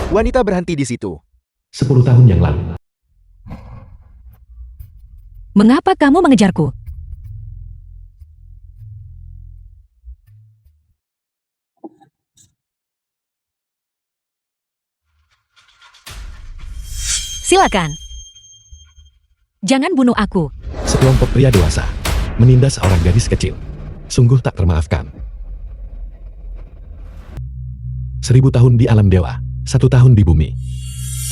Wanita berhenti di situ. 10 tahun yang lalu. Mengapa kamu mengejarku? Silakan. Jangan bunuh aku. Sekelompok pria dewasa menindas seorang gadis kecil. Sungguh tak termaafkan. 1000 tahun di alam dewa, 1 tahun di bumi.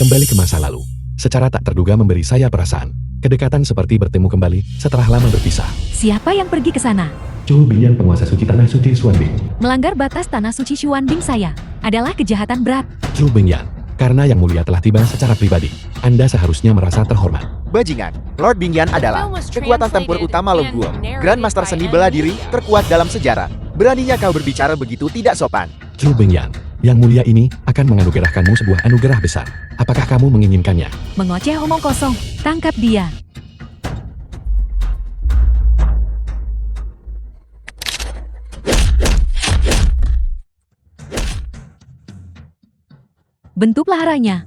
Kembali ke masa lalu. Secara tak terduga memberi saya perasaan. Kedekatan seperti bertemu kembali setelah lama berpisah. Siapa yang pergi ke sana? Chu Bingyan, penguasa suci tanah suci Xuanbing. Melanggar batas tanah suci Xuanbing saya adalah kejahatan berat. Chu Bingyan, karena yang mulia telah tiba secara pribadi, Anda seharusnya merasa terhormat. Bajingan, Lord Bingyan adalah kekuatan tempur utama Longguo, Grandmaster seni bela diri terkuat dalam sejarah. Beraninya kau berbicara begitu tidak sopan. Chu Bingyan, yang mulia ini akan menganugerahkanmu sebuah anugerah besar. Apakah kamu menginginkannya? Mengoceh omong kosong, tangkap dia. Bentuk laharanya.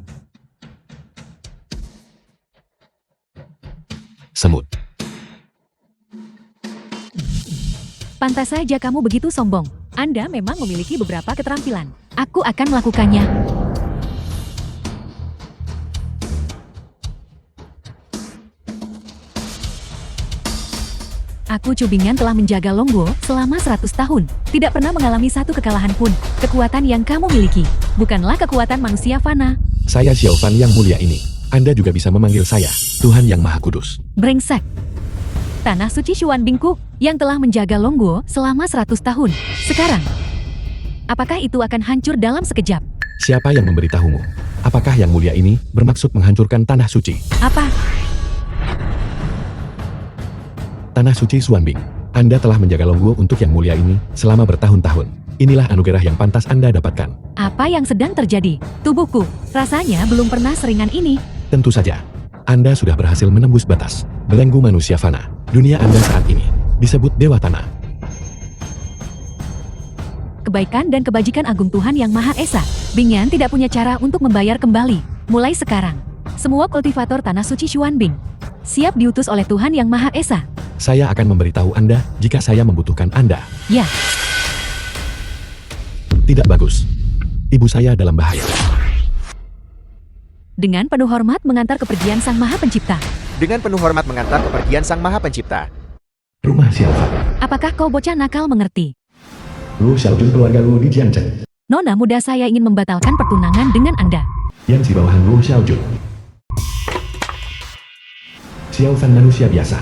Semut. Pantas saja kamu begitu sombong. Anda memang memiliki beberapa keterampilan. Aku akan melakukannya. Aku Chu Bingyan telah menjaga Longguo selama 100 tahun. Tidak pernah mengalami satu kekalahan pun. Kekuatan yang kamu miliki bukanlah kekuatan manusia fana. Saya Xiao Fan yang mulia ini. Anda juga bisa memanggil saya Tuhan yang Maha Kudus. Brengsek. Tanah suci Xuanbingku yang telah menjaga Longguo selama 100 tahun. Sekarang, apakah itu akan hancur dalam sekejap? Siapa yang memberitahumu? Apakah yang mulia ini bermaksud menghancurkan tanah suci? Apa? Tanah suci Xuanbing. Anda telah menjaga Longguo untuk yang mulia ini selama bertahun-tahun. Inilah anugerah yang pantas Anda dapatkan. Apa yang sedang terjadi? Tubuhku rasanya belum pernah seringan ini. Tentu saja, Anda sudah berhasil menembus batas belenggu manusia fana. Dunia Anda saat ini disebut Dewa Tanah. Kebaikan dan kebajikan agung Tuhan Yang Maha Esa. Bingyan tidak punya cara untuk membayar kembali. Mulai sekarang, semua kultivator tanah suci Xuanbing siap diutus oleh Tuhan Yang Maha Esa. Saya akan memberitahu Anda jika saya membutuhkan Anda. Ya, Tidak bagus. Ibu saya dalam bahaya. dengan penuh hormat mengantar kepergian Sang Maha Pencipta. Dengan penuh hormat mengantar kepergian Sang Maha Pencipta. Rumah Xiao Fan. Apakah kau bocah nakal mengerti? Lu Xiaojun keluarga Lu di Jiangcheng. Nona muda saya ingin membatalkan pertunangan dengan Anda. Yang si bawahan Lu Xiaojun. Xiao Fan manusia biasa.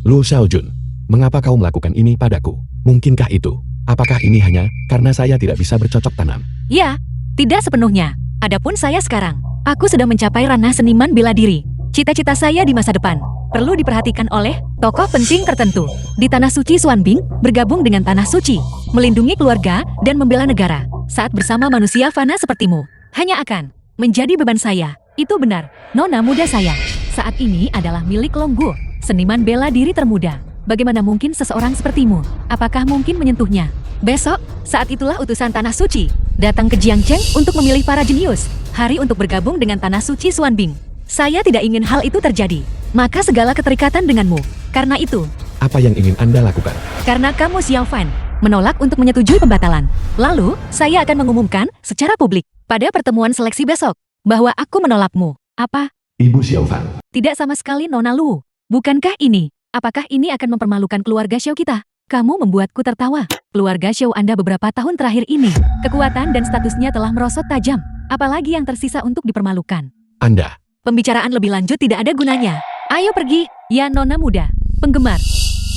Lu Xiaojun, mengapa kau melakukan ini padaku? Mungkinkah itu? Apakah ini hanya karena saya tidak bisa bercocok tanam? Ya, tidak sepenuhnya. Adapun saya sekarang, aku sudah mencapai ranah seniman bela diri. Cita-cita saya di masa depan perlu diperhatikan oleh tokoh penting tertentu. Di Tanah Suci Xuanbing, bergabung dengan Tanah Suci, melindungi keluarga, dan membela negara. Saat bersama manusia fana sepertimu, hanya akan menjadi beban saya. Itu benar, nona muda saya. Saat ini adalah milik Longguo, seniman bela diri termuda. Bagaimana mungkin seseorang sepertimu? Apakah mungkin menyentuhnya? Besok, saat itulah utusan Tanah Suci datang ke Jiangcheng untuk memilih para jenius. Hari untuk bergabung dengan Tanah Suci Xuanbing. Saya tidak ingin hal itu terjadi. Maka segala keterikatan denganmu. Karena itu, Apa yang ingin Anda lakukan? karena kamu Xiao Fan menolak untuk menyetujui pembatalan. Lalu, saya akan mengumumkan secara publik pada pertemuan seleksi besok bahwa aku menolakmu. Apa? Ibu Xiao Fan. Tidak sama sekali Nona Lu. Bukankah ini? Apakah ini akan mempermalukan keluarga Xiao kita? Kamu membuatku tertawa. Keluarga Xiao Anda beberapa tahun terakhir ini, kekuatan dan statusnya telah merosot tajam. Apalagi yang tersisa untuk dipermalukan? Anda. Pembicaraan lebih lanjut tidak ada gunanya. Ayo pergi, ya nona muda. Penggemar,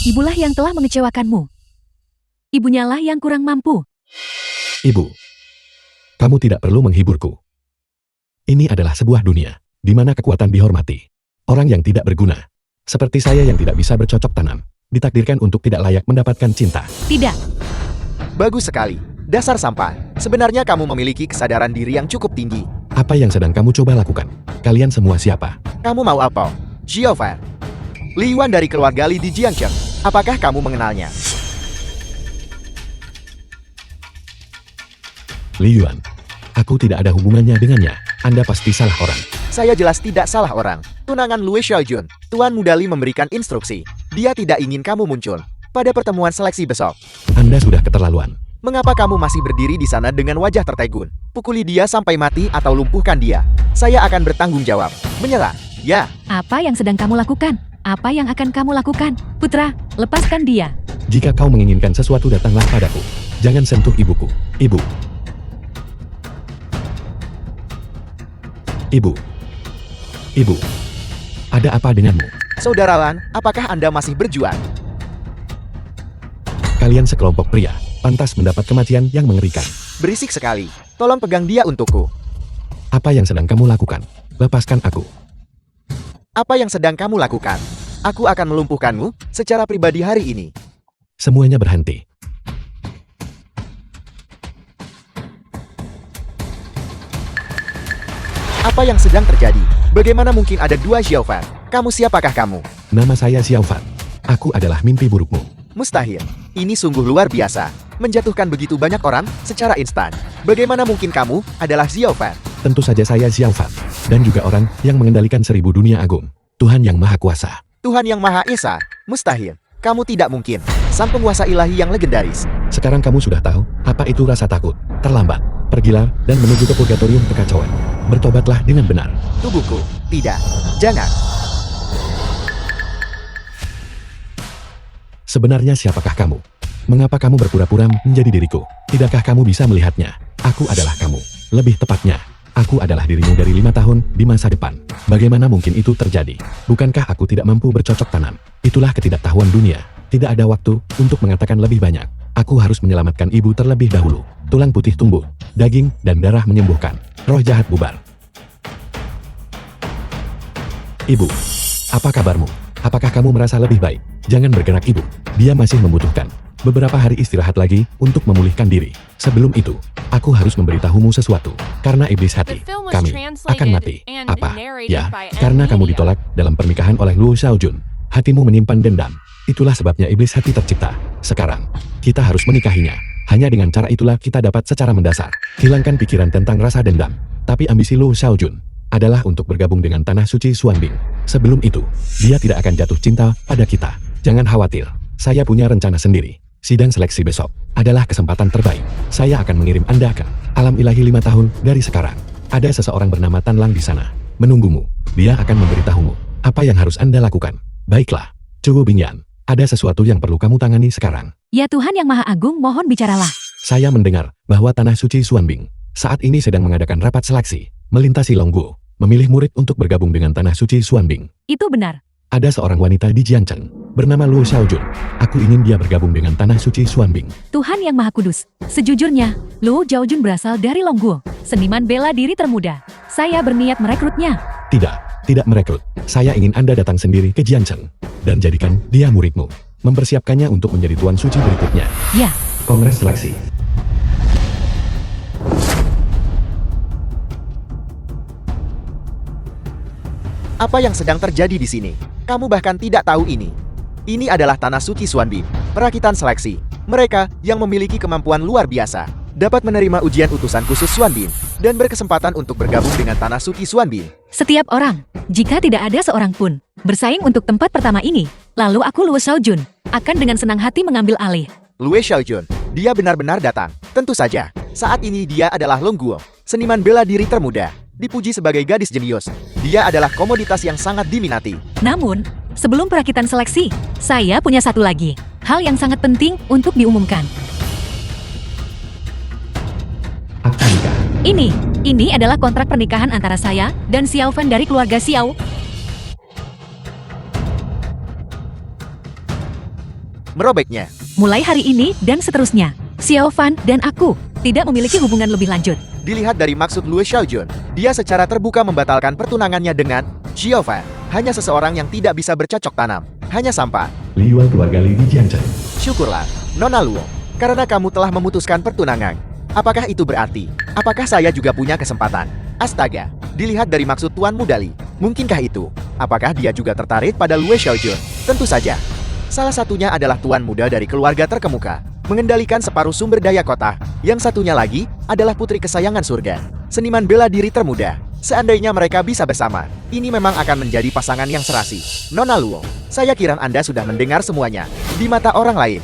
ibulah yang telah mengecewakanmu. Ibunya yang kurang mampu. Ibu. Kamu tidak perlu menghiburku. Ini adalah sebuah dunia di mana kekuatan dihormati. Orang yang tidak berguna, seperti saya yang tidak bisa bercocok tanam, ditakdirkan untuk tidak layak mendapatkan cinta. Tidak, Bagus sekali. Dasar sampah. Sebenarnya kamu memiliki kesadaran diri yang cukup tinggi. Apa yang sedang kamu coba lakukan? Kalian semua siapa? Kamu mau apa? Xiao Fan. Li Yuan dari keluarga Li di Jiangcheng. Apakah kamu mengenalnya? Li Yuan. Aku tidak ada hubungannya dengannya. Anda pasti salah orang. Saya jelas tidak salah orang. Tunangan Luo Xiaojun. Tuan Muda Li memberikan instruksi. Dia tidak ingin kamu muncul pada pertemuan seleksi besok. Anda sudah keterlaluan. Mengapa kamu masih berdiri di sana dengan wajah tertegun? Pukuli dia sampai mati atau lumpuhkan dia. Saya akan bertanggung jawab. Menyerah. Ya. Apa yang sedang kamu lakukan? Apa yang akan kamu lakukan? Putra, lepaskan dia. Jika kau menginginkan sesuatu, datanglah padaku. Jangan sentuh ibuku. Ibu. Ibu. Ibu. Ada apa denganmu? Saudara Lan, apakah Anda masih berjuang? Kalian sekelompok pria, pantas mendapat kematian yang mengerikan. Berisik sekali. Tolong pegang dia untukku. Apa yang sedang kamu lakukan? Lepaskan aku. Apa yang sedang kamu lakukan? Aku akan melumpuhkanmu secara pribadi hari ini. Semuanya berhenti. Apa yang sedang terjadi? Bagaimana mungkin ada dua Xiaofan? Kamu siapakah kamu? Nama saya Xiao Fan. Aku adalah mimpi burukmu. Mustahil. Ini sungguh luar biasa. Menjatuhkan begitu banyak orang secara instan. Bagaimana mungkin kamu adalah Xiaofan? Tentu saja saya Xiao Fan. Dan juga orang yang mengendalikan 1000 dunia agung. Tuhan yang Maha Kuasa. Tuhan yang Maha Esa. Mustahil. Kamu tidak mungkin. Sang penguasa ilahi yang legendaris. Sekarang kamu sudah tahu apa itu rasa takut. Terlambat. Pergilah dan menuju ke purgatorium kekacauan. Bertobatlah dengan benar. Tubuhku. Tidak. Jangan. Sebenarnya siapakah kamu? Mengapa kamu berpura-pura menjadi diriku? Tidakkah kamu bisa melihatnya? Aku adalah kamu. Lebih tepatnya, aku adalah dirimu dari 5 tahun di masa depan. Bagaimana mungkin itu terjadi? Bukankah aku tidak mampu bercocok tanam? Itulah ketidaktahuan dunia. Tidak ada waktu untuk mengatakan lebih banyak. Aku harus menyelamatkan ibu terlebih dahulu. Tulang putih tumbuh, daging dan darah menyembuhkan. Roh jahat bubar. Ibu, apa kabarmu? Apakah kamu merasa lebih baik? Jangan bergerak ibu. Dia masih membutuhkan beberapa hari istirahat lagi untuk memulihkan diri. Sebelum itu, aku harus memberitahumu sesuatu. Karena iblis hati, kami akan mati. Apa? Ya, karena kamu ditolak dalam pernikahan oleh Luo Xiaojun. Hatimu menyimpan dendam. Itulah sebabnya iblis hati tercipta. Sekarang, kita harus menikahinya. Hanya dengan cara itulah kita dapat secara mendasar hilangkan pikiran tentang rasa dendam. Tapi ambisi Luo Xiaojun adalah untuk bergabung dengan tanah suci Xuanbing. Sebelum itu, dia tidak akan jatuh cinta pada kita. Jangan khawatir, saya punya rencana sendiri. Sidang seleksi besok adalah kesempatan terbaik. Saya akan mengirim Anda ke alam ilahi 5 tahun dari sekarang. Ada seseorang bernama Tan Lang di sana, menunggumu. Dia akan memberitahumu apa yang harus Anda lakukan. Baiklah, Cuwu Bingyan, ada sesuatu yang perlu kamu tangani sekarang. Ya Tuhan yang Maha Agung, mohon bicaralah. Saya mendengar bahwa tanah suci Xuanbing saat ini sedang mengadakan rapat seleksi, melintasi Longguo, memilih murid untuk bergabung dengan tanah suci Xuanbing. Itu benar. Ada seorang wanita di Jiangcheng, bernama Luo Xiaojun. Aku ingin dia bergabung dengan tanah suci Xuanbing. Tuhan yang Maha Kudus. Sejujurnya, Luo Xiaojun berasal dari Longguo, seniman bela diri termuda. Saya berniat merekrutnya. Tidak merekrut. Saya ingin Anda datang sendiri ke Jiangcheng dan jadikan dia muridmu. Mempersiapkannya untuk menjadi tuan suci berikutnya. Ya. Kongres seleksi. Apa yang sedang terjadi di sini? Kamu bahkan tidak tahu ini. Ini adalah tanah suci Xuanbing, perakitan seleksi. Mereka yang memiliki kemampuan luar biasa dapat menerima ujian utusan khusus Xuanbing dan berkesempatan untuk bergabung dengan tanah suci Xuanbing. Setiap orang, jika tidak ada seorang pun bersaing untuk tempat pertama ini, lalu aku Luo Xiaojun akan dengan senang hati mengambil alih. Luo Xiaojun, dia benar-benar datang. Tentu saja, saat ini dia adalah Longguo, seniman bela diri termuda. Dipuji sebagai gadis jenius. Dia adalah komoditas yang sangat diminati. Namun, sebelum perakitan seleksi, saya punya satu lagi hal yang sangat penting untuk diumumkan. Akta nikah. Ini adalah kontrak pernikahan antara saya dan Xiao Fan dari keluarga Xiao. Merobeknya. Mulai hari ini dan seterusnya, Xiao Fan dan aku tidak memiliki hubungan lebih lanjut. Dilihat dari maksud Luo Xiaojun, dia secara terbuka membatalkan pertunangannya dengan Xiao Fan. Hanya seseorang yang tidak bisa bercocok tanam. Hanya sampah. Li Yuan keluarga Li di Jiangcheng. Syukurlah, Nona Luo, karena kamu telah memutuskan pertunangan. Apakah itu berarti? Apakah saya juga punya kesempatan? Astaga, dilihat dari maksud Tuan Muda Li, mungkinkah itu? Apakah dia juga tertarik pada Luo Xiaojun? Tentu saja. Salah satunya adalah Tuan Muda dari keluarga terkemuka. mengendalikan separuh sumber daya kota. Yang satunya lagi adalah putri kesayangan surga, seniman bela diri termuda. Seandainya mereka bisa bersama, ini memang akan menjadi pasangan yang serasi. Nona Luo, saya kira Anda sudah mendengar semuanya. Di mata orang lain,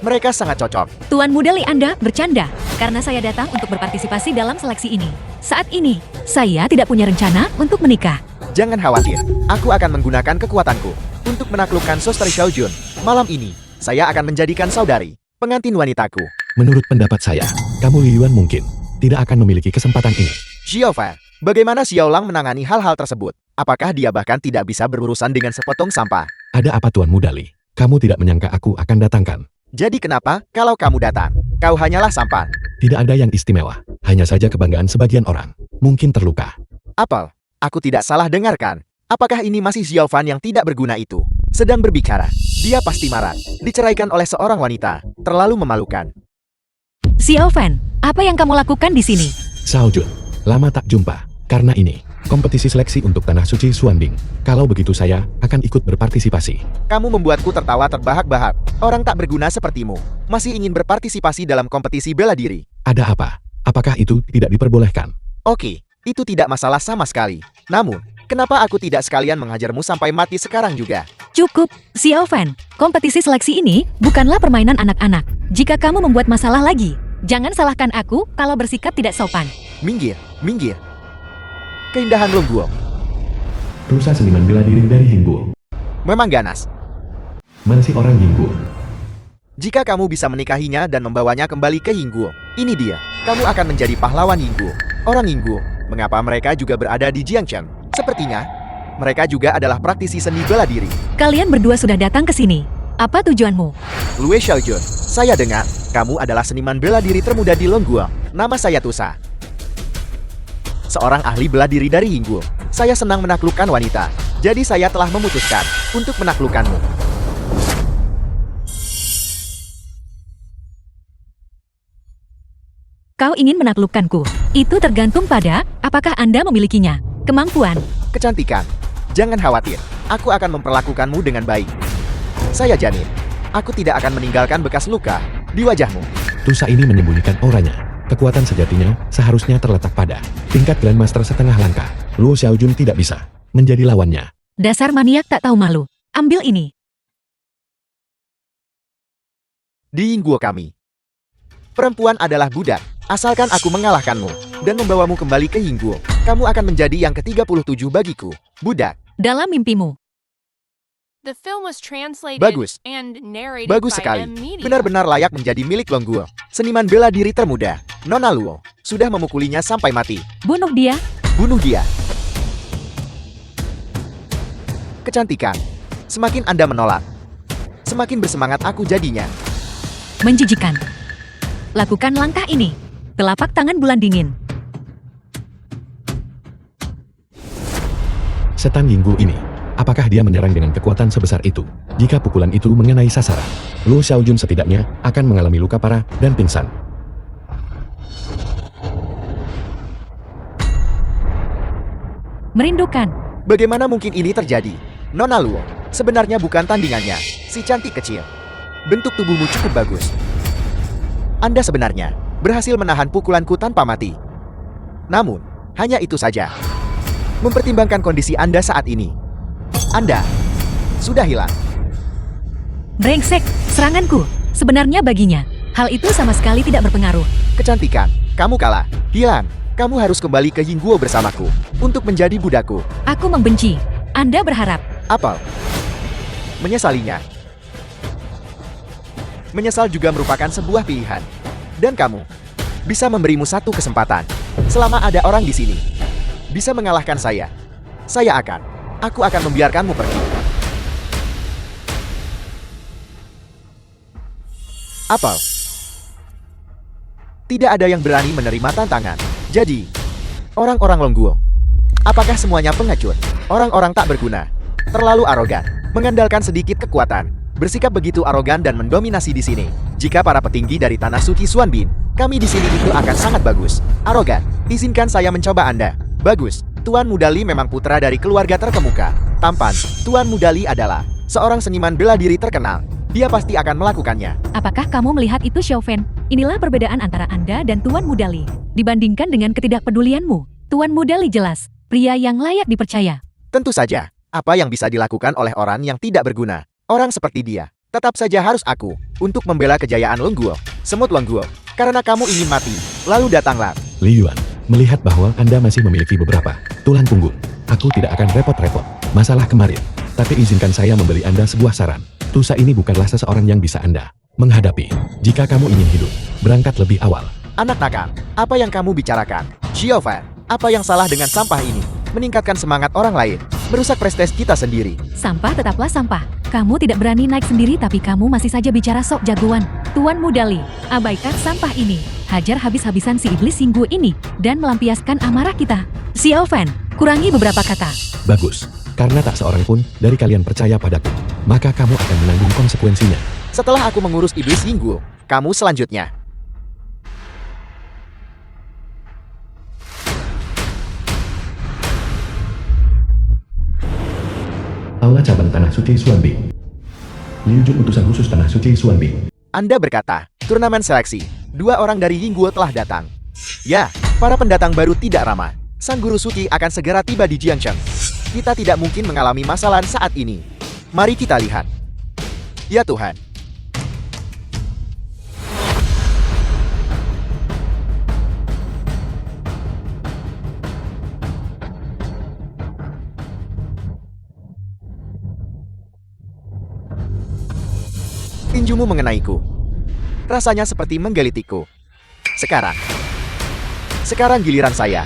mereka sangat cocok. Tuan Muda Li, Anda bercanda, karena saya datang untuk berpartisipasi dalam seleksi ini. Saat ini, saya tidak punya rencana untuk menikah. Jangan khawatir, aku akan menggunakan kekuatanku untuk menaklukkan Sostri Xiaojun. Malam ini, saya akan menjadikan saudari pengantin wanitaku. Menurut pendapat saya, kamu Li Yuan mungkin tidak akan memiliki kesempatan ini. Xiaofan, bagaimana Xiao Lang menangani hal-hal tersebut? Apakah dia bahkan tidak bisa berurusan dengan sepotong sampah? Ada apa Tuan Muda Li? Kamu tidak menyangka aku akan datangkan. Jadi kenapa kalau kamu datang? Kau hanyalah sampan. Tidak ada yang istimewa, hanya saja kebanggaan sebagian orang. Mungkin terluka. Apel, aku tidak salah dengarkan. Apakah ini masih Xiaofan yang tidak berguna itu? Sedang berbicara. Dia pasti marah. Diceraikan oleh seorang wanita. Terlalu memalukan. Xiaofan, apa yang kamu lakukan di sini? Xiaojun, lama tak jumpa. Karena ini, kompetisi seleksi untuk Tanah Suci Xuanbing. Kalau begitu saya akan ikut berpartisipasi. Kamu membuatku tertawa terbahak-bahak. Orang tak berguna sepertimu masih ingin berpartisipasi dalam kompetisi bela diri. Ada apa? Apakah itu tidak diperbolehkan? Oke, itu tidak masalah sama sekali. Namun, kenapa aku tidak sekalian menghajarmu sampai mati sekarang juga? Cukup, Xiaofan. Kompetisi seleksi ini bukanlah permainan anak-anak. Jika kamu membuat masalah lagi, jangan salahkan aku kalau bersikap tidak sopan. Minggir, minggir. Keindahan Longguo Rusa seniman bela diri dari Hingguo. memang ganas. Mana sih orang Hingguo? Jika kamu bisa menikahinya dan membawanya kembali ke Hingguo, ini dia. Kamu akan menjadi pahlawan Hingguo. Orang Hingguo, mengapa mereka juga berada di Jiangcheng? Sepertinya, mereka juga adalah praktisi seni bela diri. Kalian berdua sudah datang ke sini. Apa tujuanmu? Lue Xiaojun, saya dengar, kamu adalah seniman bela diri termuda di Longguo. Nama saya Tusa. Seorang ahli bela diri dari Hingguo. Saya senang menaklukkan wanita. Jadi saya telah memutuskan untuk menaklukkanmu. Kau ingin menaklukkanku. Itu tergantung pada apakah Anda memilikinya. Kemampuan. Kecantikan. Jangan khawatir, aku akan memperlakukanmu dengan baik. Saya jamin, aku tidak akan meninggalkan bekas luka di wajahmu. Tusa ini menyembunyikan auranya. Kekuatan sejatinya seharusnya terletak pada tingkat Grandmaster setengah langkah. Luo Xiaojun tidak bisa menjadi lawannya. Dasar maniak tak tahu malu. Ambil ini. Di Hingguo kami, perempuan adalah budak. Asalkan aku mengalahkanmu dan membawamu kembali ke Hingguo, kamu akan menjadi yang ke-37 bagiku, budak. Dalam mimpimu. The film was translated Bagus. and narrated Bagus by sekali. M Media. Benar-benar layak menjadi milik Longguo. Seniman bela diri termuda, Nona Luo, sudah memukulinya sampai mati. Bunuh dia. Bunuh dia. Kecantikan. Semakin Anda menolak, semakin bersemangat aku jadinya. Menjijikan. Lakukan langkah ini. Telapak tangan bulan dingin. Setan Yinggu ini, apakah dia menyerang dengan kekuatan sebesar itu? Jika pukulan itu mengenai sasaran, Luo Xiaojun setidaknya akan mengalami luka parah dan pingsan. Merindukan. Bagaimana mungkin ini terjadi? Nona Luo, sebenarnya bukan tandingannya. Si cantik kecil. Bentuk tubuhmu cukup bagus. Anda sebenarnya berhasil menahan pukulanku tanpa mati. Namun, hanya itu saja. Mempertimbangkan kondisi Anda saat ini, Anda sudah hilang. Brengsek. Seranganku. Sebenarnya baginya. Hal itu sama sekali tidak berpengaruh. Kecantikan, kamu kalah. Hilang. Kamu harus kembali ke Hingguo bersamaku untuk menjadi budakku. Aku membenci. Anda berharap. Apel. Menyesalinya. Menyesal juga merupakan sebuah pilihan. Dan kamu bisa memberimu satu kesempatan. Selama ada orang di sini bisa mengalahkan saya aku akan membiarkanmu pergi. Apel. Tidak ada yang berani menerima tantangan. Jadi, orang-orang Longguo, apakah semuanya pengecut? Orang-orang tak berguna, terlalu arogan, mengandalkan sedikit kekuatan, bersikap begitu arogan dan mendominasi di sini. Jika para petinggi dari Tanah Suci Xuanbin, kami di sini itu akan sangat bagus. Arogan, izinkan saya mencoba Anda. Bagus, Tuan Muda Li memang putra dari keluarga terkemuka. Tampan, Tuan Muda Li adalah seorang seniman bela diri terkenal. dia pasti akan melakukannya. Apakah kamu melihat itu, Xiaofan? Inilah perbedaan antara Anda dan Tuan Muda Li. Dibandingkan dengan ketidakpedulianmu, Tuan Muda Li jelas pria yang layak dipercaya. Tentu saja, apa yang bisa dilakukan oleh orang yang tidak berguna? Orang seperti dia, tetap saja harus aku, untuk membela kejayaan Longguo, semut Longguo. Karena kamu ingin mati, lalu datanglah. Li Yuan, melihat bahwa Anda masih memiliki beberapa tulang punggung, aku tidak akan repot-repot. Masalah kemarin, tapi izinkan saya memberi Anda sebuah saran. Tusa ini bukanlah seseorang yang bisa Anda menghadapi. Jika kamu ingin hidup, berangkat lebih awal. Anak nakal, apa yang kamu bicarakan? Xiaofan, apa yang salah dengan sampah ini? Meningkatkan semangat orang lain, merusak prestis kita sendiri. Sampah tetaplah sampah. Kamu tidak berani naik sendiri tapi kamu masih saja bicara sok jagoan. Tuan Muda Li, abaikan sampah ini. Hajar habis-habisan si iblis Singgu ini dan melampiaskan amarah kita. Xiaofan, kurangi beberapa kata. Bagus, karena tak seorang pun dari kalian percaya padaku, maka kamu akan menanggung konsekuensinya. Setelah aku mengurus iblis Singgu, kamu selanjutnya. Aula cabang Tanah Suci Xuanbing. Liu Jun, utusan khusus Tanah Suci Xuanbing. Anda berkata, turnamen seleksi. 2 orang dari Yingguo telah datang. Ya, para pendatang baru tidak ramah. Sang guru suci akan segera tiba di Jiangcheng. Kita tidak mungkin mengalami masalah saat ini. Mari kita lihat. Ya Tuhan. Tinjumu mengenaiku. Rasanya seperti menggelitiku. Sekarang giliran saya.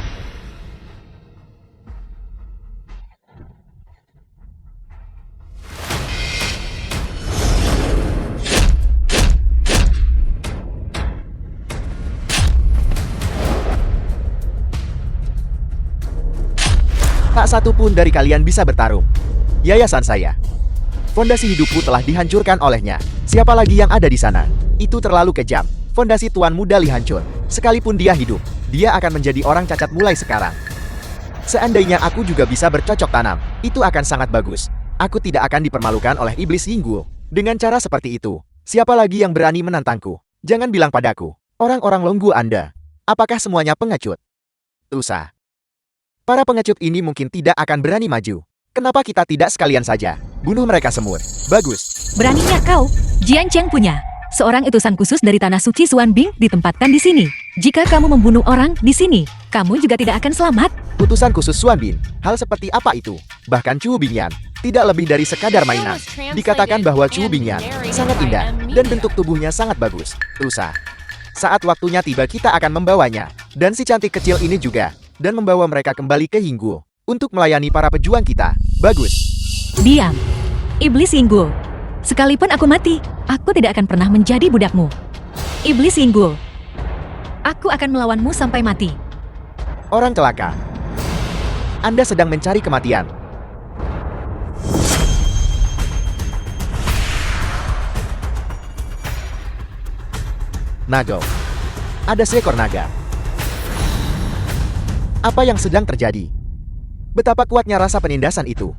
Tak satu pun dari kalian bisa bertarung. Yayasan saya. Fondasi hidupku telah dihancurkan olehnya. Siapa lagi yang ada di sana? Itu terlalu kejam. Fondasi Tuan Muda Li hancur. Sekalipun dia hidup, dia akan menjadi orang cacat mulai sekarang. Seandainya aku juga bisa bercocok tanam, itu akan sangat bagus. Aku tidak akan dipermalukan oleh iblis Yingguo. Dengan cara seperti itu, siapa lagi yang berani menantangku? Jangan bilang padaku, orang-orang Longguo Anda. Apakah semuanya pengecut? Tusa. Para pengecut ini mungkin tidak akan berani maju. Kenapa kita tidak sekalian saja bunuh mereka semua? Bagus. Beraninya kau? Jian Cheng punya. Seorang utusan khusus dari Tanah Suci Xuanbing ditempatkan di sini. Jika kamu membunuh orang di sini, kamu juga tidak akan selamat. Utusan khusus Xuanbing, hal seperti apa itu? Bahkan Chu Bingyan, tidak lebih dari sekadar mainan. Dikatakan bahwa Chu Bingyan sangat indah dan bentuk tubuhnya sangat bagus. Tusa. Saat waktunya tiba kita akan membawanya. Dan si cantik kecil ini juga. Dan membawa mereka kembali ke Yingguo. Untuk melayani para pejuang kita. Bagus. Diam. Iblis Yingguo. Sekalipun aku mati, aku tidak akan pernah menjadi budakmu. Iblis Yingguo. Aku akan melawanmu sampai mati. Orang celaka. Anda sedang mencari kematian. Nago. Ada seekor naga. Apa yang sedang terjadi? Betapa kuatnya rasa penindasan itu.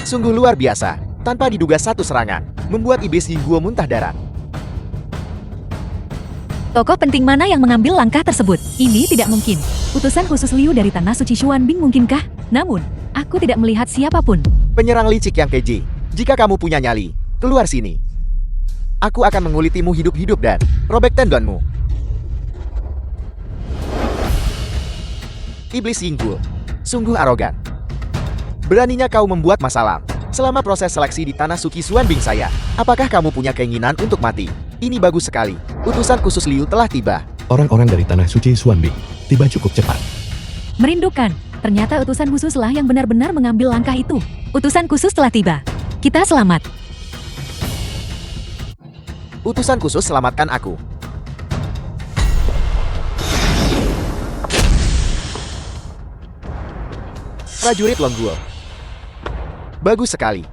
Sungguh luar biasa. Tanpa diduga satu serangan, membuat iblis Yingguo muntah darah. Tokoh penting mana yang mengambil langkah tersebut? Ini tidak mungkin. Utusan khusus Liu dari Tanah Suci Xuanbing mungkinkah? Namun, aku tidak melihat siapapun. Penyerang licik yang keji. Jika kamu punya nyali, keluar sini. Aku akan mengulitimu hidup-hidup dan robek tendonmu. Iblis Yingguo, sungguh arogan. Beraninya kau membuat masalah. Selama proses seleksi di Tanah Suci Xuanbing saya, apakah kamu punya keinginan untuk mati? Ini bagus sekali. Utusan khusus Liu telah tiba. Orang-orang dari Tanah Suci Xuanbing tiba cukup cepat. Merindukan. Ternyata utusan khususlah yang benar-benar mengambil langkah itu. Utusan khusus telah tiba. Kita selamat. Utusan khusus selamatkan aku. Prajurit Longguo. Bagus sekali.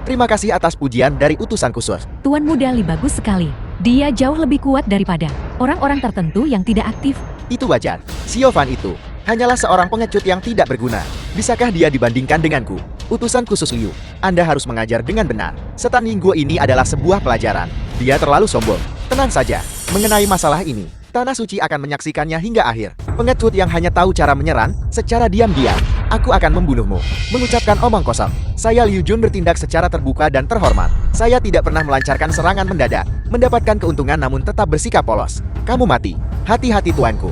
Terima kasih atas pujian dari utusan khusus. Tuan Muda Li bagus sekali. Dia jauh lebih kuat daripada orang-orang tertentu yang tidak aktif. Itu wajar. Xiaofan itu hanyalah seorang pengecut yang tidak berguna. Bisakah dia dibandingkan denganku? Utusan khusus Liu, Anda harus mengajar dengan benar. Setan Yingguo ini adalah sebuah pelajaran. Dia terlalu sombong. Tenang saja, mengenai masalah ini, Tanah Suci akan menyaksikannya hingga akhir. Pengecut yang hanya tahu cara menyerang, secara diam-diam. Aku akan membunuhmu. Mengucapkan omong kosong. Saya Liu Jun bertindak secara terbuka dan terhormat. Saya tidak pernah melancarkan serangan mendadak, mendapatkan keuntungan namun tetap bersikap polos. Kamu mati. Hati-hati tuanku.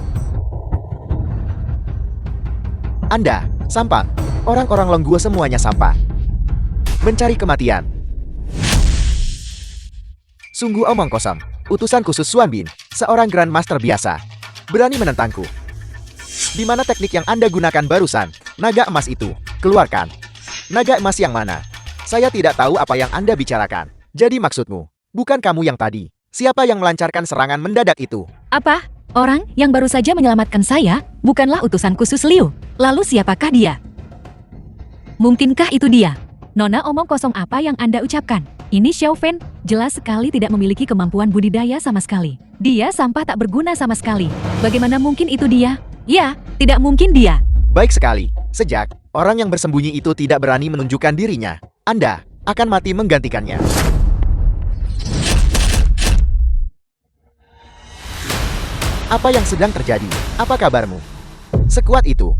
Anda, sampah. Orang-orang Longguo semuanya sampah. Mencari kematian. Sungguh omong kosong. Utusan khusus Xuan Bin, seorang Grand Master biasa. Berani menentangku. Di mana teknik yang Anda gunakan barusan? Naga emas itu. Keluarkan. Naga emas yang mana? Saya tidak tahu apa yang Anda bicarakan. Jadi maksudmu, bukan kamu yang tadi. Siapa yang melancarkan serangan mendadak itu? Apa? Orang yang baru saja menyelamatkan saya bukanlah utusan khusus Liu. Lalu siapakah dia? Mungkinkah itu dia? Nona, omong kosong apa yang Anda ucapkan? Ini Xiao Fan, jelas sekali tidak memiliki kemampuan budidaya sama sekali. Dia sampah tak berguna sama sekali. Bagaimana mungkin itu dia? Ya, tidak mungkin dia. Baik sekali. Sejak orang yang bersembunyi itu tidak berani menunjukkan dirinya, Anda akan mati menggantikannya. Apa yang sedang terjadi? Apa kabarmu? Sekuat itu.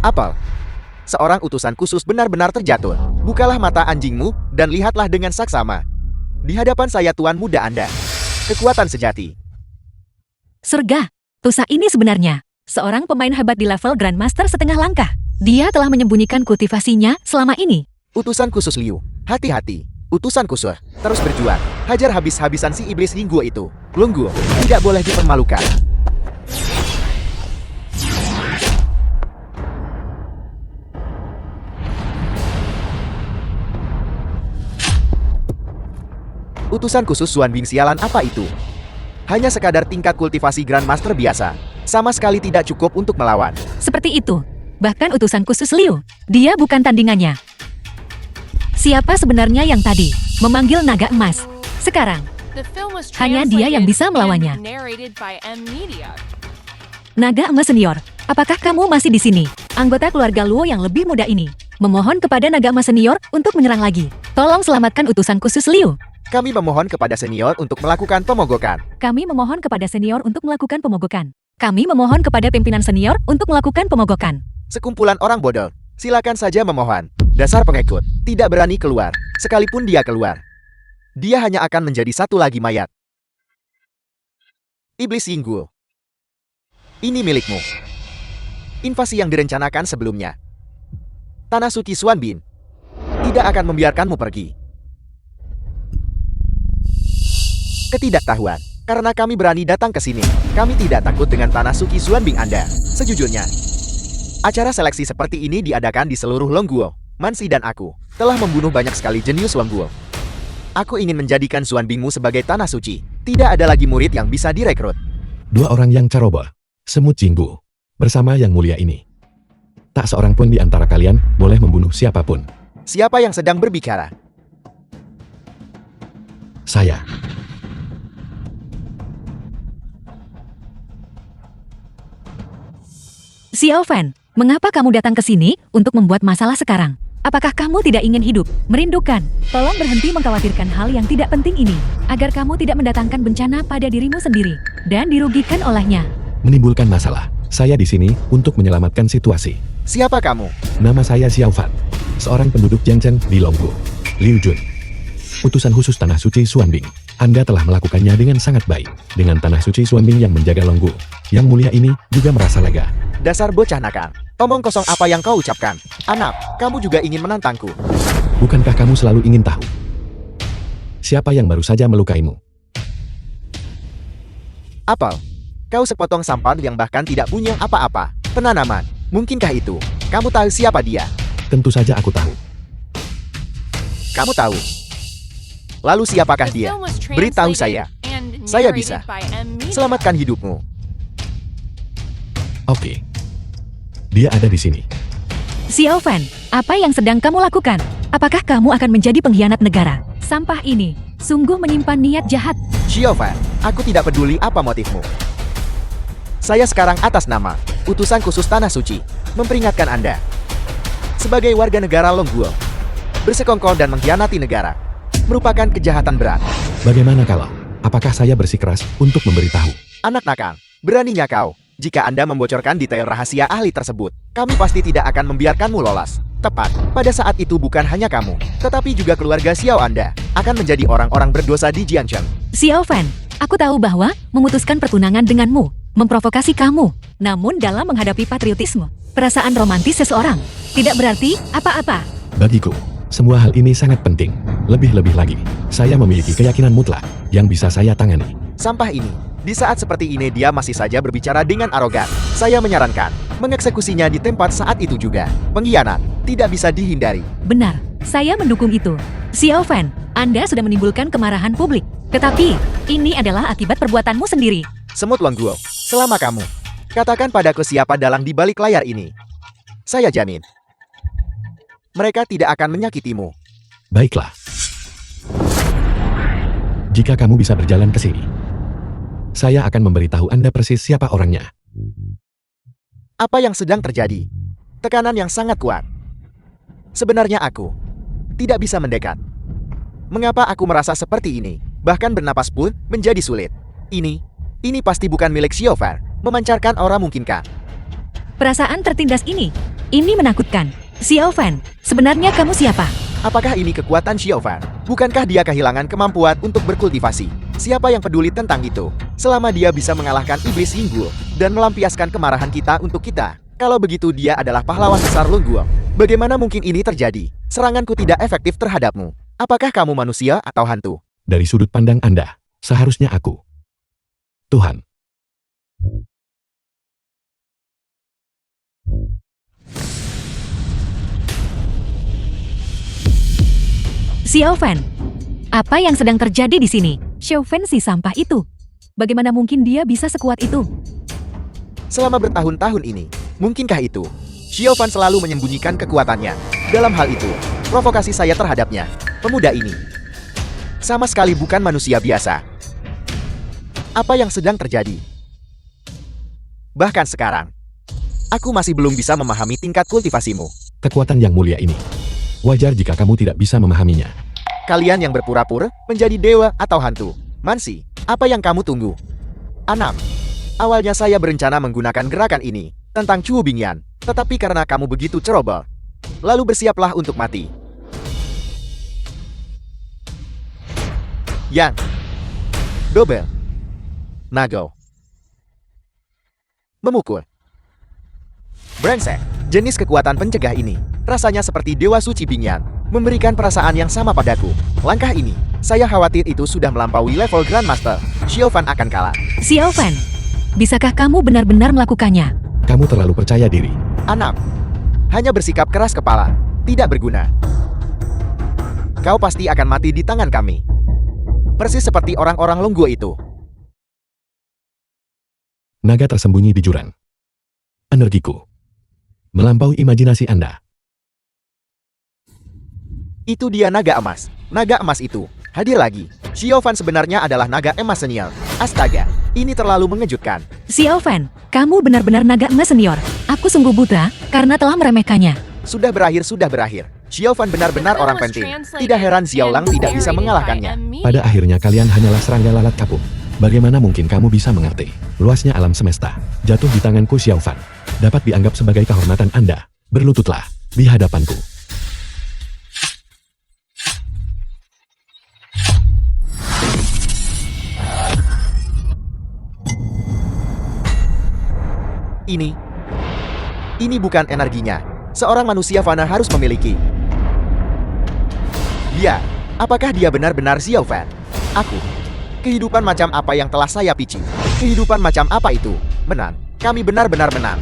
Apel. Seorang utusan khusus benar-benar terjatuh. Bukalah mata anjingmu dan lihatlah dengan saksama. Di hadapan saya tuan muda Anda. Kekuatan sejati. Surga. Tusa ini sebenarnya seorang pemain hebat di level Grandmaster setengah langkah. Dia telah menyembunyikan kultivasinya selama ini. Utusan khusus Liu, hati-hati. Utusan khusus, terus berjuang. Hajar habis-habisan si iblis Yingguo itu. Longguo, tidak boleh dipermalukan. Utusan khusus Xuan Bin sialan apa itu? Hanya sekadar tingkat kultivasi Grandmaster biasa. Sama sekali tidak cukup untuk melawan. Seperti itu. Bahkan utusan khusus Liu, dia bukan tandingannya. Siapa sebenarnya yang tadi memanggil naga emas? Sekarang, The film was hanya dia yang bisa translated melawannya. and narrated by M Media. Naga emas senior, apakah kamu masih di sini? Anggota keluarga Luo yang lebih muda ini memohon kepada naga emas senior untuk menyerang lagi. Tolong selamatkan utusan khusus Liu. Kami memohon kepada senior untuk melakukan pemogokan. Kami memohon kepada senior untuk melakukan pemogokan. Kami memohon kepada pimpinan senior untuk melakukan pemogokan. Sekumpulan orang bodoh. Silakan saja memohon. Dasar pengikut. Tidak berani keluar. Sekalipun dia keluar, dia hanya akan menjadi satu lagi mayat. Iblis Yingguo. Ini milikmu. Invasi yang direncanakan sebelumnya. Tanah Suci Xuan Bin tidak akan membiarkanmu pergi. Ketidaktahuan. Karena kami berani datang ke sini. Kami tidak takut dengan Tanah Suci Xuan Bin Anda. Sejujurnya, acara seleksi seperti ini diadakan di seluruh Longguo. Mansi dan aku telah membunuh banyak sekali jenius Longguo. Aku ingin menjadikan Xuan Bingmu sebagai Tanah Suci. Tidak ada lagi murid yang bisa direkrut. Dua orang yang ceroboh, semut Jingbu, bersama yang mulia ini. Tak seorang pun di antara kalian boleh membunuh siapapun. Siapa yang sedang berbicara? Saya. Xiao Fan, mengapa kamu datang ke sini untuk membuat masalah sekarang? Apakah kamu tidak ingin hidup, merindukan? Tolong berhenti mengkhawatirkan hal yang tidak penting ini, agar kamu tidak mendatangkan bencana pada dirimu sendiri, dan dirugikan olehnya. Menimbulkan masalah. Saya di sini untuk menyelamatkan situasi. Siapa kamu? Nama saya Xiao Fan, seorang penduduk Jiangchen di Longguo. Liu Jun, utusan khusus Tanah Suci Xuan Bing. Anda telah melakukannya dengan sangat baik. Dengan Tanah Suci Xuan Bing yang menjaga Longguo, yang mulia ini juga merasa lega. Dasar bocah nakal. Omong kosong apa yang kau ucapkan? Anak, kamu juga ingin menantangku. Bukankah kamu selalu ingin tahu siapa yang baru saja melukaimu? Apel, kau sepotong sampah yang bahkan tidak punya apa-apa. Penanaman, mungkinkah itu? Kamu tahu siapa dia? Tentu saja aku tahu. Kamu tahu. Lalu siapakah The dia? film was Beritahu translated saya. and Saya narrated bisa. by M Media. Selamatkan hidupmu. Oke. Dia ada di sini. Xiao Fan, apa yang sedang kamu lakukan? Apakah kamu akan menjadi pengkhianat negara? Sampah ini sungguh menyimpan niat jahat. Xiaofan, aku tidak peduli apa motifmu. Saya sekarang atas nama Utusan Khusus Tanah Suci memperingatkan Anda. Sebagai warga negara Longguo, bersekongkol dan mengkhianati negara merupakan kejahatan berat. Bagaimana kalau? Apakah saya bersikeras untuk memberitahu? Anak nakal, beraninya kau. Jika Anda membocorkan detail rahasia ahli tersebut, kami pasti tidak akan membiarkanmu lolos. Tepat, pada saat itu bukan hanya kamu, tetapi juga keluarga Xiao Anda akan menjadi orang-orang berdosa di Jiangcheng. Xiao Fan, aku tahu bahwa memutuskan pertunangan denganmu memprovokasi kamu. Namun dalam menghadapi patriotisme, perasaan romantis seseorang tidak berarti apa-apa. Bagiku, semua hal ini sangat penting. Lebih-lebih lagi, saya memiliki keyakinan mutlak yang bisa saya tangani. Sampah ini, di saat seperti ini dia masih saja berbicara dengan arogan. Saya menyarankan, mengeksekusinya di tempat saat itu juga. Pengkhianat, tidak bisa dihindari. Benar, saya mendukung itu. Xiao Fan, Anda sudah menimbulkan kemarahan publik. Tetapi, ini adalah akibat perbuatanmu sendiri. Semut Longguo, selama kamu, katakan padaku siapa dalang di balik layar ini. Saya jamin, mereka tidak akan menyakitimu. Baiklah. Jika kamu bisa berjalan ke sini, saya akan memberitahu Anda persis siapa orangnya. Apa yang sedang terjadi? Tekanan yang sangat kuat. Sebenarnya aku tidak bisa mendekat. Mengapa aku merasa seperti ini? Bahkan bernapas pun menjadi sulit. Ini pasti bukan milik Xiao Fan. Memancarkan aura mungkinkah? Perasaan tertindas ini menakutkan. Xiao Fan, sebenarnya kamu siapa? Apakah ini kekuatan Xiao Fan? Bukankah dia kehilangan kemampuan untuk berkultivasi? Siapa yang peduli tentang itu? Selama dia bisa mengalahkan iblis Yingguo dan melampiaskan kemarahan kita untuk kita. Kalau begitu dia adalah pahlawan besar Longguo. Bagaimana mungkin ini terjadi? Seranganku tidak efektif terhadapmu. Apakah kamu manusia atau hantu? Dari sudut pandang Anda, seharusnya aku. Tuhan. Xiao Fan, apa yang sedang terjadi di sini? Xiao Fan si sampah itu. Bagaimana mungkin dia bisa sekuat itu? Selama bertahun-tahun ini, mungkinkah itu? Xiao Fan selalu menyembunyikan kekuatannya. Dalam hal itu, provokasi saya terhadapnya, pemuda ini, sama sekali bukan manusia biasa. Apa yang sedang terjadi? Bahkan sekarang, aku masih belum bisa memahami tingkat kultivasimu. Kekuatan yang mulia ini. Wajar jika kamu tidak bisa memahaminya. Kalian yang berpura-pura menjadi dewa atau hantu. Mansi, apa yang kamu tunggu? 6. Awalnya saya berencana menggunakan gerakan ini tentang Chu Bingyan, tetapi karena kamu begitu ceroboh, lalu bersiaplah untuk mati. Yang Double Nago Memukul. Brengsek. Jenis kekuatan pencegah ini rasanya seperti Dewa Suci Bingyan, memberikan perasaan yang sama padaku. Langkah ini, saya khawatir itu sudah melampaui level Grandmaster. Xiao Fan akan kalah. Xiao Fan, bisakah kamu benar-benar melakukannya? Kamu terlalu percaya diri. 6. Hanya bersikap keras kepala, tidak berguna. Kau pasti akan mati di tangan kami. Persis seperti orang-orang Longguo itu. Naga tersembunyi di jurang. Energiku melampaui imajinasi Anda. Itu dia naga emas. Naga emas itu hadir lagi. Xiao Fan sebenarnya adalah naga emas senior. Astaga, ini terlalu mengejutkan. Xiao Fan, kamu benar-benar naga emas senior. Aku sungguh buta karena telah meremehkannya. Sudah berakhir. Xiao Fan benar-benar orang penting. Tidak heran Xiao Lang tidak bisa mengalahkannya. Pada akhirnya kalian hanyalah serangga lalat kapuk. Bagaimana mungkin kamu bisa mengerti? Luasnya alam semesta jatuh di tanganku Xiao Fan. Dapat dianggap sebagai kehormatan Anda. Berlututlah di hadapanku. Ini bukan energinya. Seorang manusia fana harus memiliki. Dia, apakah dia benar-benar Xiao Fan? Aku. Kehidupan macam apa yang telah saya pici? Kehidupan macam apa itu? Menang. Kami benar-benar menang.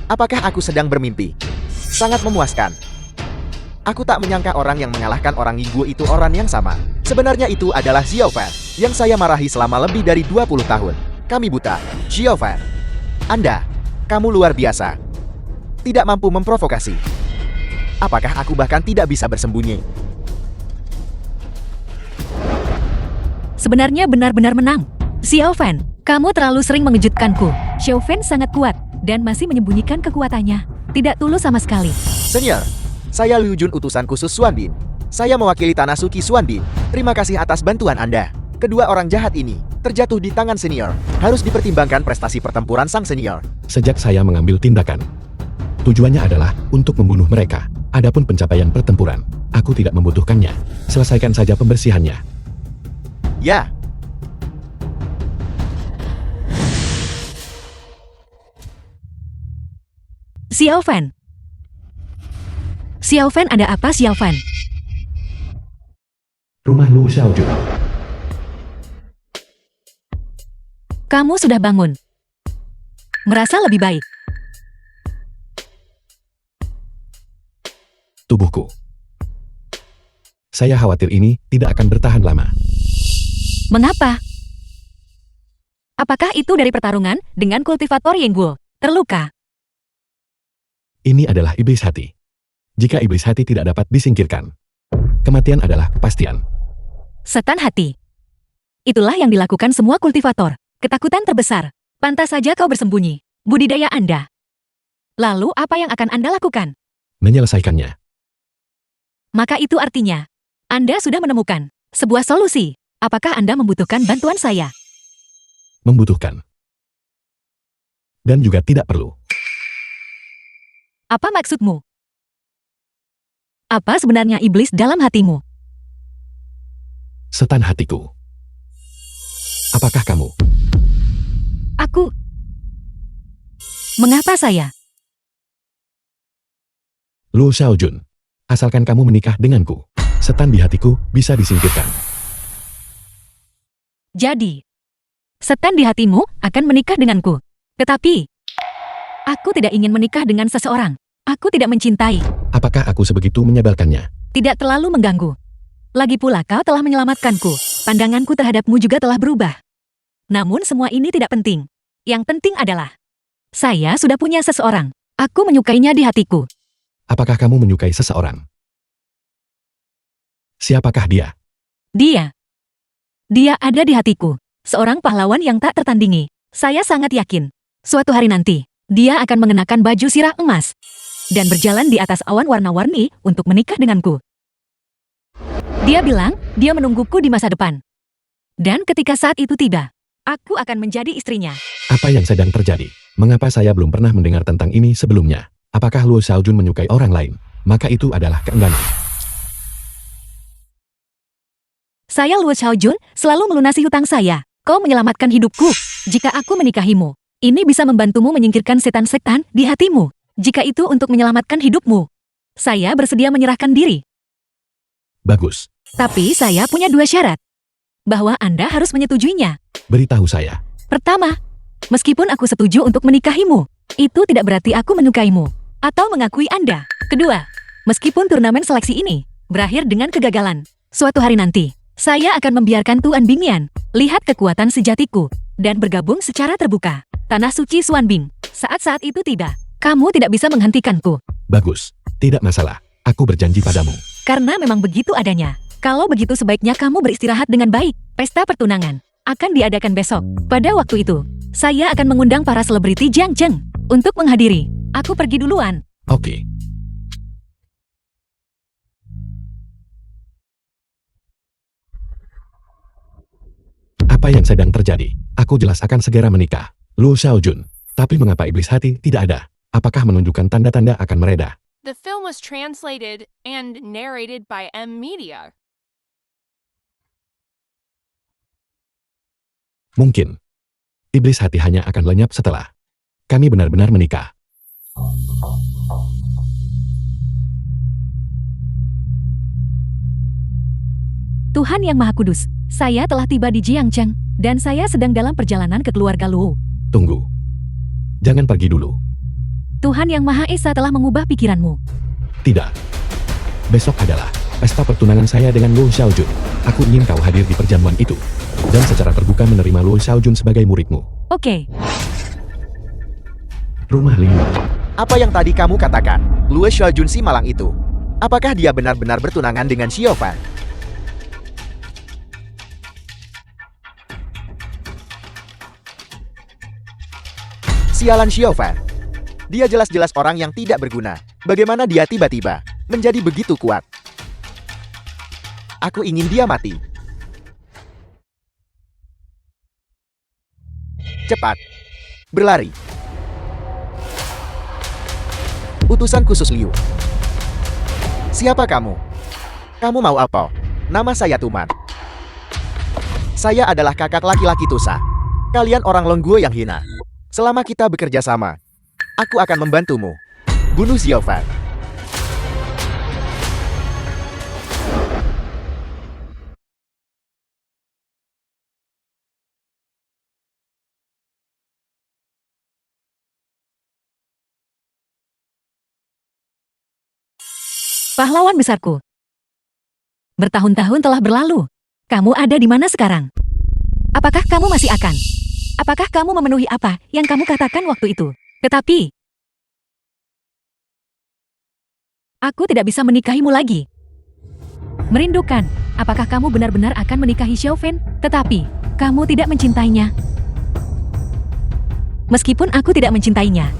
Apakah aku sedang bermimpi? Sangat memuaskan. Aku tak menyangka orang yang mengalahkan orang Yingguo itu orang yang sama. Sebenarnya itu adalah Xiao Fan, yang saya marahi selama lebih dari 20 tahun. Kami buta. Xiao Fan. Anda, kamu luar biasa. Tidak mampu memprovokasi. Apakah aku bahkan tidak bisa bersembunyi? Sebenarnya benar-benar menang. Xiao Fan, kamu terlalu sering mengejutkanku. Xiao Fan sangat kuat dan masih menyembunyikan kekuatannya. Tidak tulus sama sekali. Senior, Saya Liu Jun, utusan khusus Xuan Bin. Saya mewakili Tanah Suci Xuan Bin. Terima kasih atas bantuan Anda. Kedua orang jahat ini terjatuh di tangan senior. Harus dipertimbangkan prestasi pertempuran sang senior. Sejak saya mengambil tindakan, tujuannya adalah untuk membunuh mereka. Adapun pencapaian pertempuran, aku tidak membutuhkannya. Selesaikan saja pembersihannya. Ya, Xiao Fan. Xiao Fan, ada apa Xiao Fan? Rumah Lu Xiaojun. Kamu sudah bangun. Merasa lebih baik. Tubuhku. Saya khawatir ini tidak akan bertahan lama. Mengapa? Apakah itu dari pertarungan dengan kultivator Yingguo? Terluka? Ini adalah iblis hati. Jika iblis hati tidak dapat disingkirkan, kematian adalah kepastian. Setan hati. Itulah yang dilakukan semua kultivator. Ketakutan terbesar. Pantas saja kau bersembunyi. Budidaya Anda. Lalu apa yang akan Anda lakukan? Menyelesaikannya. Maka itu artinya, Anda sudah menemukan sebuah solusi. Apakah Anda membutuhkan bantuan saya? Membutuhkan. Dan juga tidak perlu. Apa maksudmu? Apa sebenarnya iblis dalam hatimu? Setan hatiku. Apakah kamu? Aku. Mengapa saya? Lu Xiaojun. Asalkan kamu menikah denganku, setan di hatiku bisa disingkirkan. Jadi, setan di hatimu akan menikah denganku. Tetapi, aku tidak ingin menikah dengan seseorang. Aku tidak mencintai. Apakah aku sebegitu menyebalkannya? Tidak terlalu mengganggu. Lagi pula kau telah menyelamatkanku. Pandanganku terhadapmu juga telah berubah. Namun semua ini tidak penting. Yang penting adalah, saya sudah punya seseorang. Aku menyukainya di hatiku. Apakah kamu menyukai seseorang? Siapakah dia? Dia. Dia ada di hatiku. Seorang pahlawan yang tak tertandingi. Saya sangat yakin. Suatu hari nanti, dia akan mengenakan baju sirah emas. Dan berjalan di atas awan warna-warni untuk menikah denganku. Dia bilang, dia menungguku di masa depan. Dan ketika saat itu tiba, aku akan menjadi istrinya. Apa yang sedang terjadi? Mengapa saya belum pernah mendengar tentang ini sebelumnya? Apakah Lu Xiaojun menyukai orang lain? Maka itu adalah keengganan. Saya Luo Xiaojun selalu melunasi hutang saya. Kau menyelamatkan hidupku. Jika aku menikahimu, ini bisa membantumu menyingkirkan setan-setan di hatimu. Jika itu untuk menyelamatkan hidupmu, saya bersedia menyerahkan diri. Bagus. Tapi saya punya dua syarat. Bahwa Anda harus menyetujuinya. Beritahu saya. Pertama, meskipun aku setuju untuk menikahimu, itu tidak berarti aku menyukaimu atau mengakui Anda. Kedua, meskipun turnamen seleksi ini berakhir dengan kegagalan, suatu hari nanti, saya akan membiarkan Tuan Bingyan lihat kekuatan sejatiku dan bergabung secara terbuka. Tanah Suci Xuan Bing. Saat-saat itu tiba, kamu tidak bisa menghentikanku. Bagus. Tidak masalah. Aku berjanji padamu. Karena memang begitu adanya. Kalau begitu sebaiknya kamu beristirahat dengan baik. Pesta pertunangan akan diadakan besok. Pada waktu itu, saya akan mengundang para selebriti Jiang Cheng untuk menghadiri. Aku pergi duluan. Oke. Apa yang sedang terjadi? Aku jelas akan segera menikah. Lu Xiaojun. Tapi mengapa iblis hati tidak ada? Apakah menunjukkan tanda-tanda akan mereda? The film was translated and narrated by M Media. Mungkin. Iblis hati hanya akan lenyap setelah kami benar-benar menikah. Tuhan Yang Maha Kudus, saya telah tiba di Jiangcheng, dan saya sedang dalam perjalanan ke keluarga Luo. Tunggu. Jangan pergi dulu. Tuhan Yang Maha Esa telah mengubah pikiranmu. Tidak. Besok adalah pesta pertunangan saya dengan Lu Xiaojun. Aku ingin kau hadir di perjamuan itu. Dan secara terbuka menerima Lu Xiaojun sebagai muridmu. Oke. Rumah Lingyu. Apa yang tadi kamu katakan? Luo Xiaojun si malang itu. Apakah dia benar-benar bertunangan dengan Xiao Fan? Sialan Xiao Fan. Dia jelas-jelas orang yang tidak berguna. Bagaimana dia tiba-tiba menjadi begitu kuat. Aku ingin dia mati. Cepat. Berlari. Utusan khusus Liu. Siapa kamu? Kamu mau apa? Nama saya Tuman. Saya adalah kakak laki-laki Tusa. Kalian orang Longguo yang hina. Selama kita bekerja sama, aku akan membantumu. Bunuh Xiao Fan. Pahlawan besarku. Bertahun-tahun telah berlalu. Kamu ada di mana sekarang? Apakah kamu masih akan? Apakah kamu memenuhi apa yang kamu katakan waktu itu? Tetapi, aku tidak bisa menikahimu lagi. Merindukan, apakah kamu benar-benar akan menikahi Xiao Fan? Tetapi, kamu tidak mencintainya. Meskipun aku tidak mencintainya,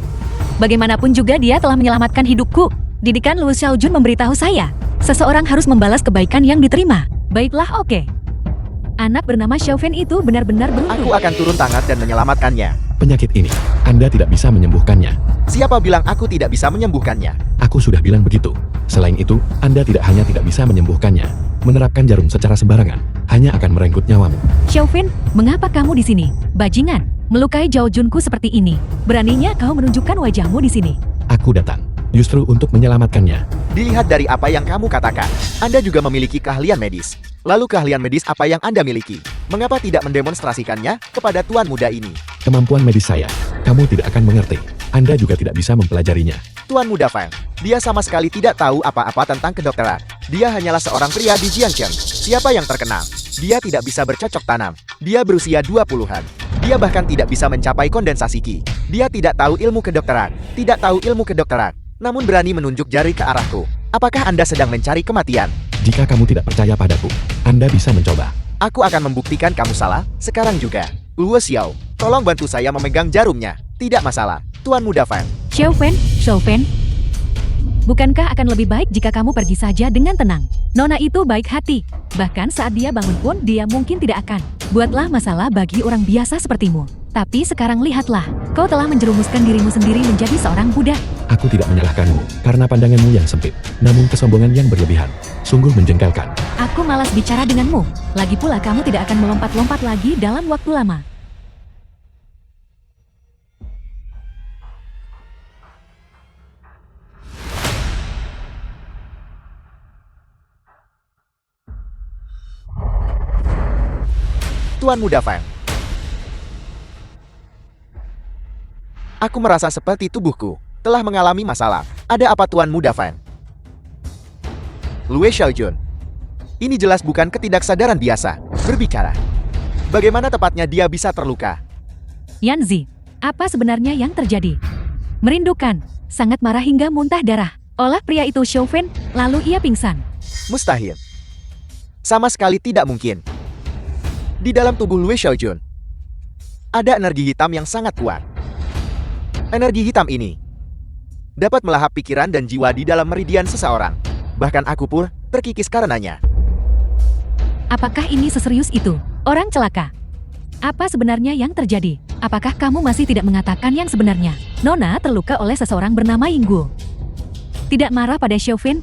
bagaimanapun juga dia telah menyelamatkan hidupku. Didikan Luo Xiaojun memberitahu saya, seseorang harus membalas kebaikan yang diterima. Baiklah, oke. Anak bernama Xiao Fan itu benar-benar beruntung. Aku akan turun tangan dan menyelamatkannya. Penyakit ini, Anda tidak bisa menyembuhkannya. Siapa bilang aku tidak bisa menyembuhkannya? Aku sudah bilang begitu. Selain itu, Anda tidak hanya tidak bisa menyembuhkannya, menerapkan jarum secara sembarangan, hanya akan merenggut nyawamu. Xiao Fan, mengapa kamu di sini? Bajingan, melukai Zhao Junku seperti ini. Beraninya kau menunjukkan wajahmu di sini. Aku datang, justru untuk menyelamatkannya. Dilihat dari apa yang kamu katakan, Anda juga memiliki keahlian medis. Lalu keahlian medis apa yang Anda miliki? Mengapa tidak mendemonstrasikannya kepada tuan muda ini? Kemampuan medis saya, kamu tidak akan mengerti. Anda juga tidak bisa mempelajarinya. Tuan muda Fang, dia sama sekali tidak tahu apa-apa tentang kedokteran. Dia hanyalah seorang pria di Jiangcheng. Siapa yang terkenal? Dia tidak bisa bercocok tanam. Dia berusia 20-an. Dia bahkan tidak bisa mencapai kondensasi Qi. Dia tidak tahu ilmu kedokteran. Tidak tahu ilmu kedokteran. Namun berani menunjuk jari ke arahku. Apakah Anda sedang mencari kematian? Jika kamu tidak percaya padaku, Anda bisa mencoba. Aku akan membuktikan kamu salah, sekarang juga. Luo Xiao, tolong bantu saya memegang jarumnya. Tidak masalah, Tuan Muda Fan. Xiao Fan, bukankah akan lebih baik jika kamu pergi saja dengan tenang? Nona itu baik hati. Bahkan saat dia bangun pun dia mungkin tidak akan buatlah masalah bagi orang biasa sepertimu. Tapi sekarang lihatlah, kau telah menjerumuskan dirimu sendiri menjadi seorang budak. Aku tidak menyalahkanmu, karena pandanganmu yang sempit, namun kesombongan yang berlebihan. Sungguh menjengkelkan. Aku malas bicara denganmu. Lagi pula kamu tidak akan melompat-lompat lagi dalam waktu lama. Tuan Muda Fang. Aku merasa seperti tubuhku telah mengalami masalah. Ada apa Tuan Muda Fan? Luo Xiaojun. Ini jelas bukan ketidaksadaran biasa. Berbicara. Bagaimana tepatnya dia bisa terluka? Yanzi, apa sebenarnya yang terjadi? Merindukan, sangat marah hingga muntah darah. Olah pria itu Xiao Fan, lalu ia pingsan. Mustahil. Sama sekali tidak mungkin. Di dalam tubuh Luo Xiaojun ada energi hitam yang sangat kuat. Energi hitam ini dapat melahap pikiran dan jiwa di dalam meridian seseorang. Bahkan aku pun terkikis karenanya. Apakah ini seserius itu? Orang celaka. Apa sebenarnya yang terjadi? Apakah kamu masih tidak mengatakan yang sebenarnya? Nona terluka oleh seseorang bernama Yingguo. Tidak marah pada Xiao Fan?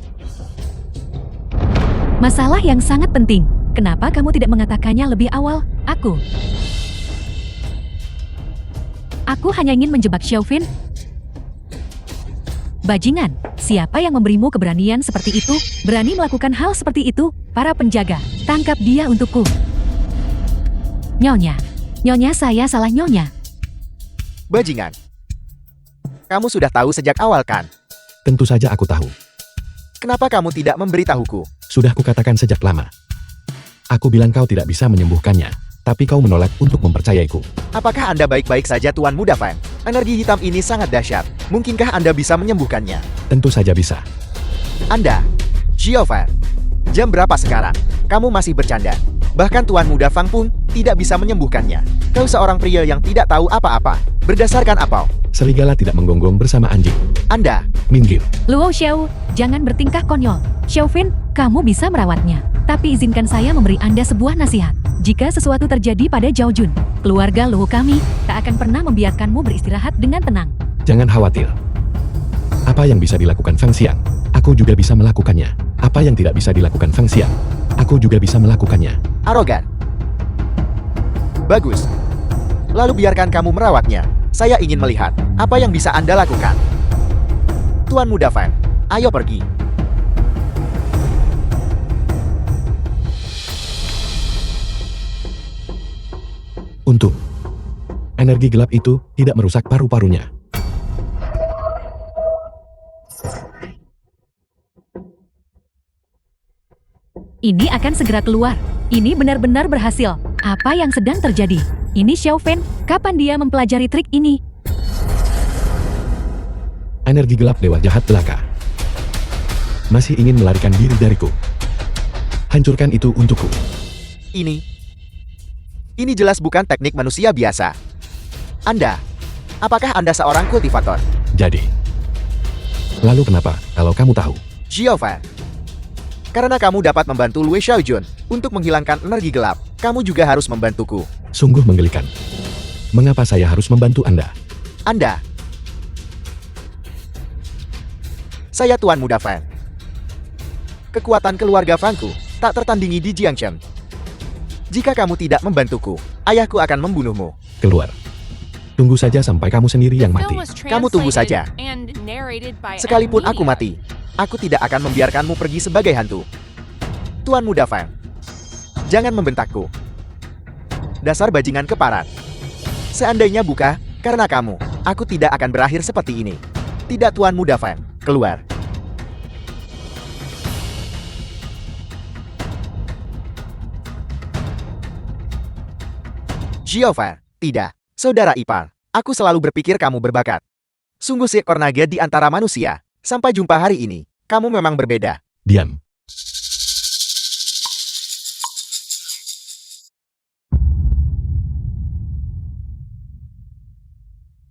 Masalah yang sangat penting. Kenapa kamu tidak mengatakannya lebih awal? Aku hanya ingin menjebak Xiao Fan. Bajingan, siapa yang memberimu keberanian seperti itu? Berani melakukan hal seperti itu? Para penjaga, tangkap dia untukku. Nyonya saya salah Nyonya. Bajingan. Kamu sudah tahu sejak awal kan? Tentu saja aku tahu. Kenapa kamu tidak memberitahuku? Sudah kukatakan sejak lama. Aku bilang kau tidak bisa menyembuhkannya, tapi kau menolak untuk mempercayaiku. Apakah Anda baik-baik saja Tuan Muda Fan? Energi hitam ini sangat dahsyat. Mungkinkah Anda bisa menyembuhkannya? Tentu saja bisa. Anda, Xiao Fan. Jam berapa sekarang? Kamu masih bercanda. Bahkan Tuan Muda Fang pun tidak bisa menyembuhkannya. Kau seorang pria yang tidak tahu apa-apa. Berdasarkan apa? Serigala tidak menggonggong bersama anjing. Anda, Minggir. Luo Xiao, jangan bertingkah konyol. Xiaofin, kamu bisa merawatnya. Tapi izinkan saya memberi Anda sebuah nasihat. Jika sesuatu terjadi pada Zhao Jun, keluarga Luo kami tak akan pernah membiarkanmu beristirahat dengan tenang. Jangan khawatir. Apa yang bisa dilakukan Feng Xiang, aku juga bisa melakukannya. Apa yang tidak bisa dilakukan Feng Xiang, aku juga bisa melakukannya. arogan. Bagus. Lalu biarkan kamu merawatnya. Saya ingin melihat apa yang bisa Anda lakukan. Tuan Muda Fan, ayo pergi. Untuk energi gelap itu tidak merusak paru-parunya. Ini akan segera keluar. Ini benar-benar berhasil. Apa yang sedang terjadi? Ini Xiaofan, kapan dia mempelajari trik ini? Energi gelap dewa jahat belaka. Masih ingin melarikan diri dariku. Hancurkan itu untukku. Ini jelas bukan teknik manusia biasa. Apakah Anda seorang kultivator? Jadi, lalu kenapa kalau kamu tahu? Xiaofan. Karena kamu dapat membantu Lue Xiaojun untuk menghilangkan energi gelap, kamu juga harus membantuku. Sungguh menggelikan. Mengapa saya harus membantu Anda? Saya Tuan Muda Fan. Kekuatan keluarga Fanku tak tertandingi di Jiangchen. Jika kamu tidak membantuku, ayahku akan membunuhmu. Keluar. Tunggu saja sampai kamu sendiri yang The mati. film was Kamu tunggu saja. translated and narrated by Sekalipun M aku Media. mati, aku tidak akan membiarkanmu pergi sebagai hantu. Tuan Muda Fan, jangan membentakku. Dasar bajingan keparat. Seandainya buka, karena kamu, aku tidak akan berakhir seperti ini. Tidak Tuan Muda Fan, keluar. Xiaofan, tidak. Saudara ipar, aku selalu berpikir kamu berbakat. Sungguh seekor naga di antara manusia. Sampai jumpa hari ini, kamu memang berbeda. Diam.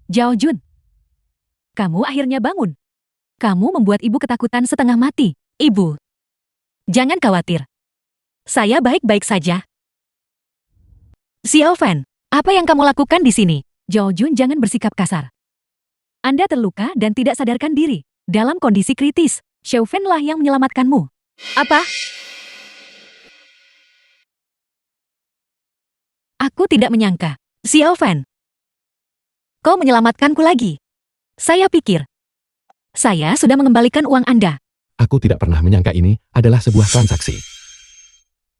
Zhao Jun, kamu akhirnya bangun. Kamu membuat ibu ketakutan setengah mati. Ibu, jangan khawatir. Saya baik-baik saja. Xiaofan, apa yang kamu lakukan di sini? Zhao Jun, jangan bersikap kasar. Anda terluka dan tidak sadarkan diri. Dalam kondisi kritis, Xiaofan lah yang menyelamatkanmu. Apa? Aku tidak menyangka. Xiaofan, kau menyelamatkanku lagi. Saya pikir, saya sudah mengembalikan uang Anda. Aku tidak pernah menyangka ini adalah sebuah transaksi.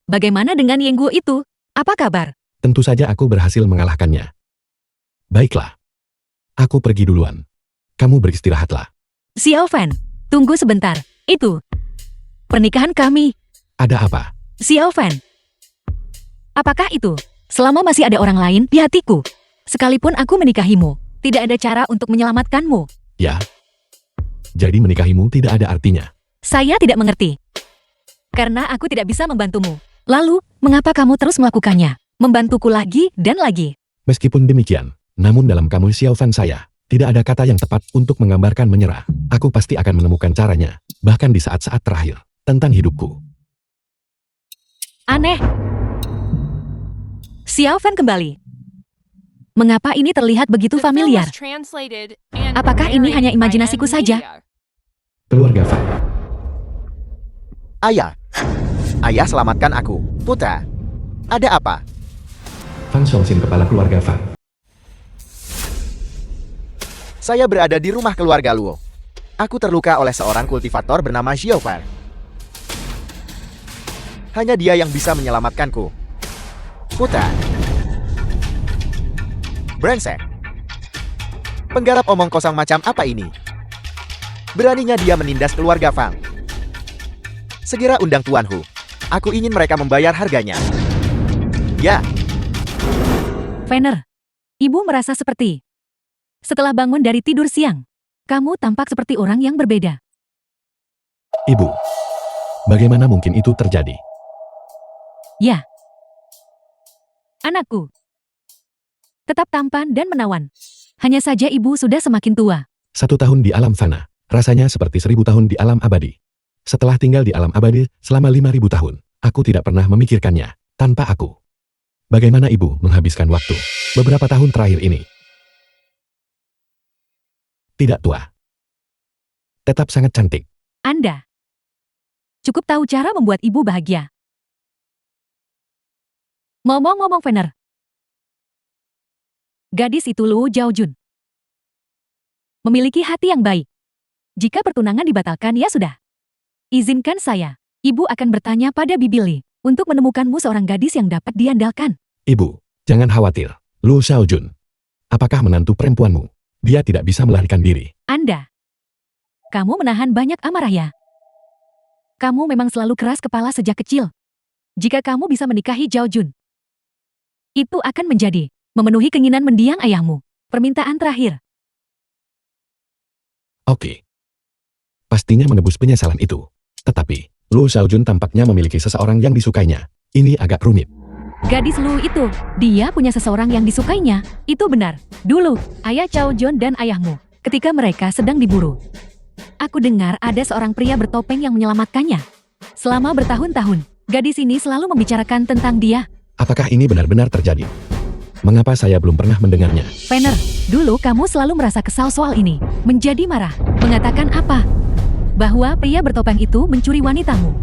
Bagaimana dengan Yengguo itu? Apa kabar? Tentu saja aku berhasil mengalahkannya. Baiklah. Aku pergi duluan. Kamu beristirahatlah. Xiaofan, tunggu sebentar. Itu pernikahan kami. Ada apa? Xiaofan, apakah itu? Selama masih ada orang lain di hatiku, sekalipun aku menikahimu, tidak ada cara untuk menyelamatkanmu. Ya. Jadi menikahimu tidak ada artinya. Saya tidak mengerti. Karena aku tidak bisa membantumu. Lalu, mengapa kamu terus melakukannya? Membantuku lagi dan lagi. Meskipun demikian, namun dalam kamus Xiaofan saya, tidak ada kata yang tepat untuk menggambarkan menyerah. Aku pasti akan menemukan caranya, bahkan di saat-saat terakhir, tentang hidupku. Aneh. Xiaofan kembali. Mengapa ini terlihat begitu The film familiar? was translated and Apakah ini hanya narrated by imajinasiku M saja? Media. Keluarga Fan. Ayah selamatkan aku. Putra, ada apa? Fan Xiongxin, kepala keluarga Fan. Saya berada di rumah keluarga Luo. Aku terluka oleh seorang kultivator bernama Xiaofan. Hanya dia yang bisa menyelamatkanku. Putra. Brengsek. Penggarap omong kosong macam apa ini? Beraninya dia menindas keluarga Fang. Segera undang Tuan Hu. Aku ingin mereka membayar harganya. Ya, Fener, ibu merasa seperti setelah bangun dari tidur siang, kamu tampak seperti orang yang berbeda. Ibu, bagaimana mungkin itu terjadi? Ya. Anakku. Tetap tampan dan menawan. Hanya saja ibu sudah semakin tua. 1 tahun di alam fana, rasanya seperti 1000 tahun di alam abadi. Setelah tinggal di alam abadi selama 5000 tahun, aku tidak pernah memikirkannya, tanpa aku. Bagaimana ibu menghabiskan waktu beberapa tahun terakhir ini? Tidak tua. Tetap sangat cantik. Anda cukup tahu cara membuat ibu bahagia. Ngomong-ngomong Fener. Gadis itu Luo Zhaojun. Memiliki hati yang baik. Jika pertunangan dibatalkan ya sudah. Izinkan saya, ibu akan bertanya pada Bibi Li untuk menemukanmu seorang gadis yang dapat diandalkan. Ibu, jangan khawatir. Luo Zhaojun. Apakah menantu perempuanmu? Dia tidak bisa melarikan diri. Anda. Kamu menahan banyak amarah ya. Kamu memang selalu keras kepala sejak kecil. Jika kamu bisa menikahi Zhaojun, itu akan menjadi memenuhi keinginan mendiang ayahmu. Permintaan terakhir. Oke. Pastinya menebus penyesalan itu. Tetapi, Luo Zhaojun tampaknya memiliki seseorang yang disukainya. Ini agak rumit. Gadis Lu itu, dia punya seseorang yang disukainya. Itu benar. Dulu, ayah Zhaojun dan ayahmu, ketika mereka sedang diburu. Aku dengar ada seorang pria bertopeng yang menyelamatkannya. Selama bertahun-tahun, gadis ini selalu membicarakan tentang dia. Apakah ini benar-benar terjadi? Mengapa saya belum pernah mendengarnya? Fener, dulu kamu selalu merasa kesal soal ini. Menjadi marah. Mengatakan apa? Bahwa pria bertopeng itu mencuri wanitamu.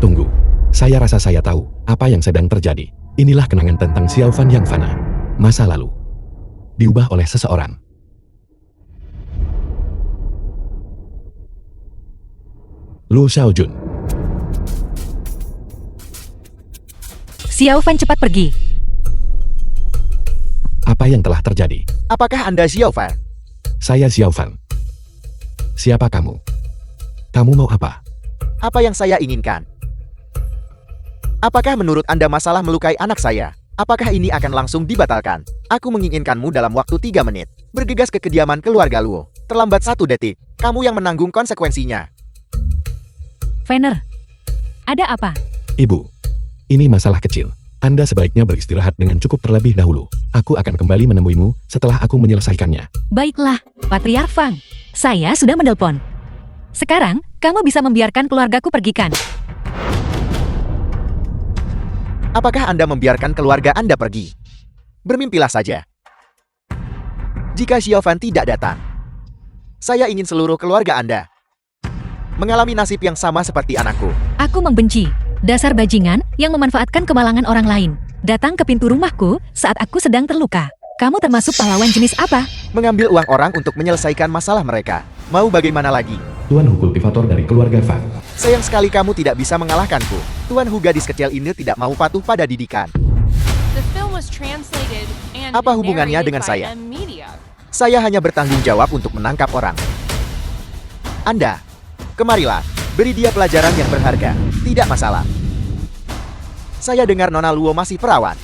Tunggu. Saya rasa saya tahu apa yang sedang terjadi. Inilah kenangan tentang Xiao Fan yang fana. Masa lalu. Diubah oleh seseorang. Luo Zhaojun. Xiao Fan cepat pergi. Apa yang telah terjadi? Apakah Anda Xiao Fan? Saya Xiao Fan. Siapa kamu? Kamu mau apa? Apa yang saya inginkan? Apakah menurut Anda masalah melukai anak saya? Apakah ini akan langsung dibatalkan? Aku menginginkanmu dalam waktu 3 menit. Bergegas ke kediaman keluarga Luo. Terlambat 1 detik. Kamu yang menanggung konsekuensinya. Fener, ada apa? Ibu, ini masalah kecil. Anda sebaiknya beristirahat dengan cukup terlebih dahulu. Aku akan kembali menemuimu setelah aku menyelesaikannya. Baiklah, Patriark Fang. Saya sudah menelpon. Sekarang, kamu bisa membiarkan keluargaku pergikan. Apakah Anda membiarkan keluarga Anda pergi? Bermimpilah saja. Jika Xiao Fan tidak datang, saya ingin seluruh keluarga Anda mengalami nasib yang sama seperti anakku. Aku membenci dasar bajingan yang memanfaatkan kemalangan orang lain. Datang ke pintu rumahku saat aku sedang terluka. Kamu termasuk pahlawan jenis apa? Mengambil uang orang untuk menyelesaikan masalah mereka. Mau bagaimana lagi? Tuan Hu kultivator dari keluarga Fang. Sayang sekali kamu tidak bisa mengalahkanku. Tuan Hu gadis kecil ini tidak mau patuh pada didikan. The film was translated and Apa hubungannya narrated dengan by saya? M Media. Saya hanya bertanggung jawab untuk menangkap orang. Anda, kemarilah. Beri dia pelajaran yang berharga. Tidak masalah. Saya dengar Nona Luo masih perawan.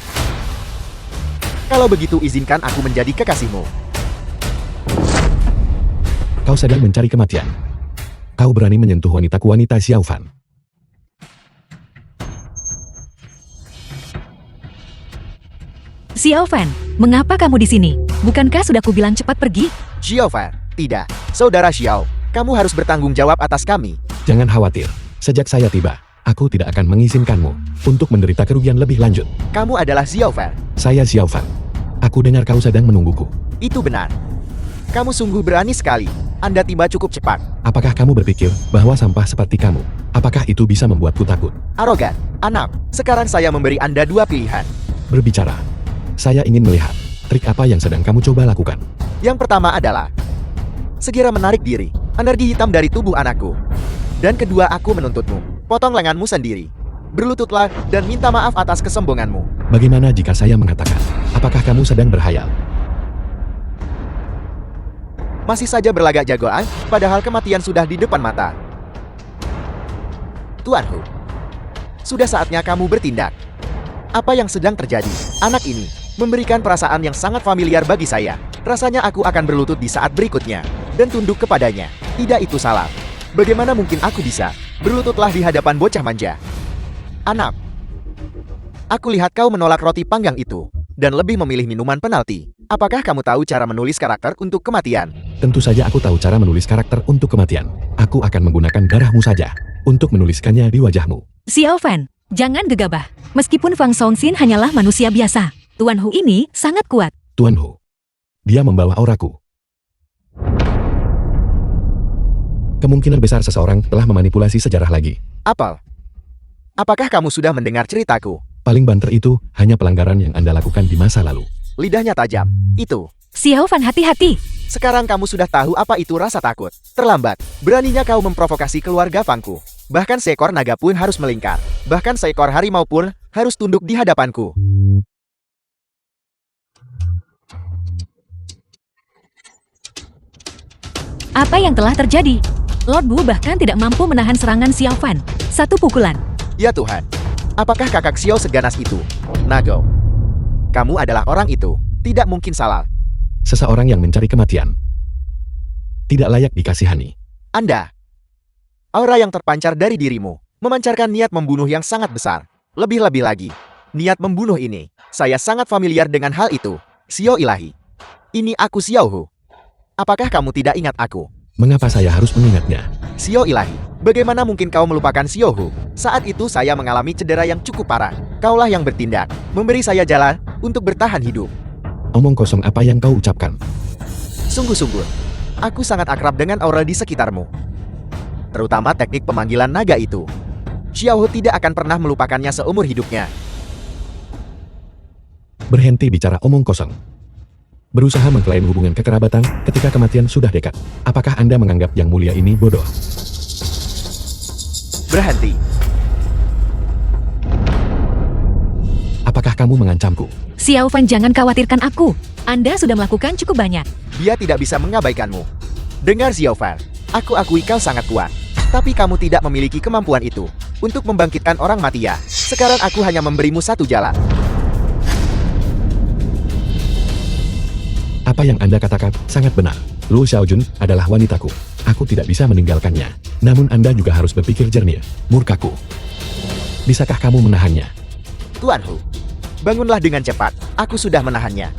Kalau begitu izinkan aku menjadi kekasihmu. Kau sedang mencari kematian. Kau berani menyentuh wanita Xiao Fan. Xiao Fan, mengapa kamu di sini? Bukankah sudah kubilang cepat pergi? Xiao Fan, tidak. Saudara Xiao, kamu harus bertanggung jawab atas kami. Jangan khawatir. Sejak saya tiba, aku tidak akan mengizinkanmu untuk menderita kerugian lebih lanjut. Kamu adalah Xiao Fan. Saya Xiao Fan. Aku dengar kau sedang menungguku. Itu benar. Kamu sungguh berani sekali. Anda tiba cukup cepat. Apakah kamu berpikir bahwa sampah seperti kamu, apakah itu bisa membuatku takut? Arogan, anak. Sekarang saya memberi Anda 2 pilihan. Berbicara. Saya ingin melihat trik apa yang sedang kamu coba lakukan. Yang pertama adalah segera menarik diri, energi hitam dari tubuh anakku. Dan kedua, aku menuntutmu. Potong lenganmu sendiri. Berlututlah dan minta maaf atas kesombonganmu. Bagaimana jika saya mengatakan, apakah kamu sedang berhayal? Masih saja berlagak jagoan, padahal kematian sudah di depan mata. Tuan Hu, sudah saatnya kamu bertindak. Apa yang sedang terjadi? Anak ini memberikan perasaan yang sangat familiar bagi saya. Rasanya aku akan berlutut di saat berikutnya dan tunduk kepadanya. Tidak, itu salah. Bagaimana mungkin aku bisa? Berlututlah di hadapan bocah manja. Anak, Aku lihat kau menolak roti panggang itu, dan lebih memilih minuman penalti. Apakah kamu tahu cara menulis karakter untuk kematian? Tentu saja aku tahu cara menulis karakter untuk kematian. Aku akan menggunakan darahmu saja untuk menuliskannya di wajahmu. Xiao Fan, jangan gegabah. Meskipun Fang Songxin hanyalah manusia biasa, Tuan Hu ini sangat kuat. Tuan Hu. Dia membawa auraku. Kemungkinan besar seseorang telah memanipulasi sejarah lagi. Apal, apakah kamu sudah mendengar ceritaku? Paling banter itu hanya pelanggaran yang Anda lakukan di masa lalu. Lidahnya tajam. Itu. Xiao Fan, hati-hati. Sekarang kamu sudah tahu apa itu rasa takut. Terlambat. Beraninya kau memprovokasi keluarga Fangku. Bahkan seekor naga pun harus melingkar. Bahkan seekor harimau pun harus tunduk di hadapanku. Apa yang telah terjadi? Lord Bu bahkan tidak mampu menahan serangan Xiao Fan. Satu pukulan. Ya Tuhan. Apakah kakak Xiao seganas itu? Nago. Kamu adalah orang itu. Tidak mungkin salah. Seseorang yang mencari kematian tidak layak dikasihani. Anda. Aura yang terpancar dari dirimu memancarkan niat membunuh yang sangat besar. Lebih-lebih lagi, niat membunuh ini. Saya sangat familiar dengan hal itu. Xiao ilahi. Ini aku Xiao Hu. Apakah kamu tidak ingat aku? Mengapa saya harus mengingatnya? Xiao ilahi. Bagaimana mungkin kau melupakan Xiao Hu? Saat itu saya mengalami cedera yang cukup parah. Kaulah yang bertindak, memberi saya jalan untuk bertahan hidup. Omong kosong apa yang kau ucapkan. Sungguh-sungguh, aku sangat akrab dengan aura di sekitarmu. Terutama teknik pemanggilan naga itu. Xiao Hu tidak akan pernah melupakannya seumur hidupnya. Berhenti bicara omong kosong. Berusaha mengklaim hubungan kekerabatan ketika kematian sudah dekat. Apakah Anda menganggap yang mulia ini bodoh? Berhenti. Apakah kamu mengancamku? Xiao Fan, jangan khawatirkan aku. Anda sudah melakukan cukup banyak. Dia tidak bisa mengabaikanmu. Dengar Xiao Fan, aku akui kau sangat kuat. Tapi kamu tidak memiliki kemampuan itu untuk membangkitkan orang mati ya. Sekarang aku hanya memberimu satu jalan. Apa yang Anda katakan sangat benar. Lu Xiaojun adalah wanitaku. Aku tidak bisa meninggalkannya. Namun Anda juga harus berpikir jernih. Murkaku. Bisakah kamu menahannya? Tuan Hu, bangunlah dengan cepat. Aku sudah menahannya.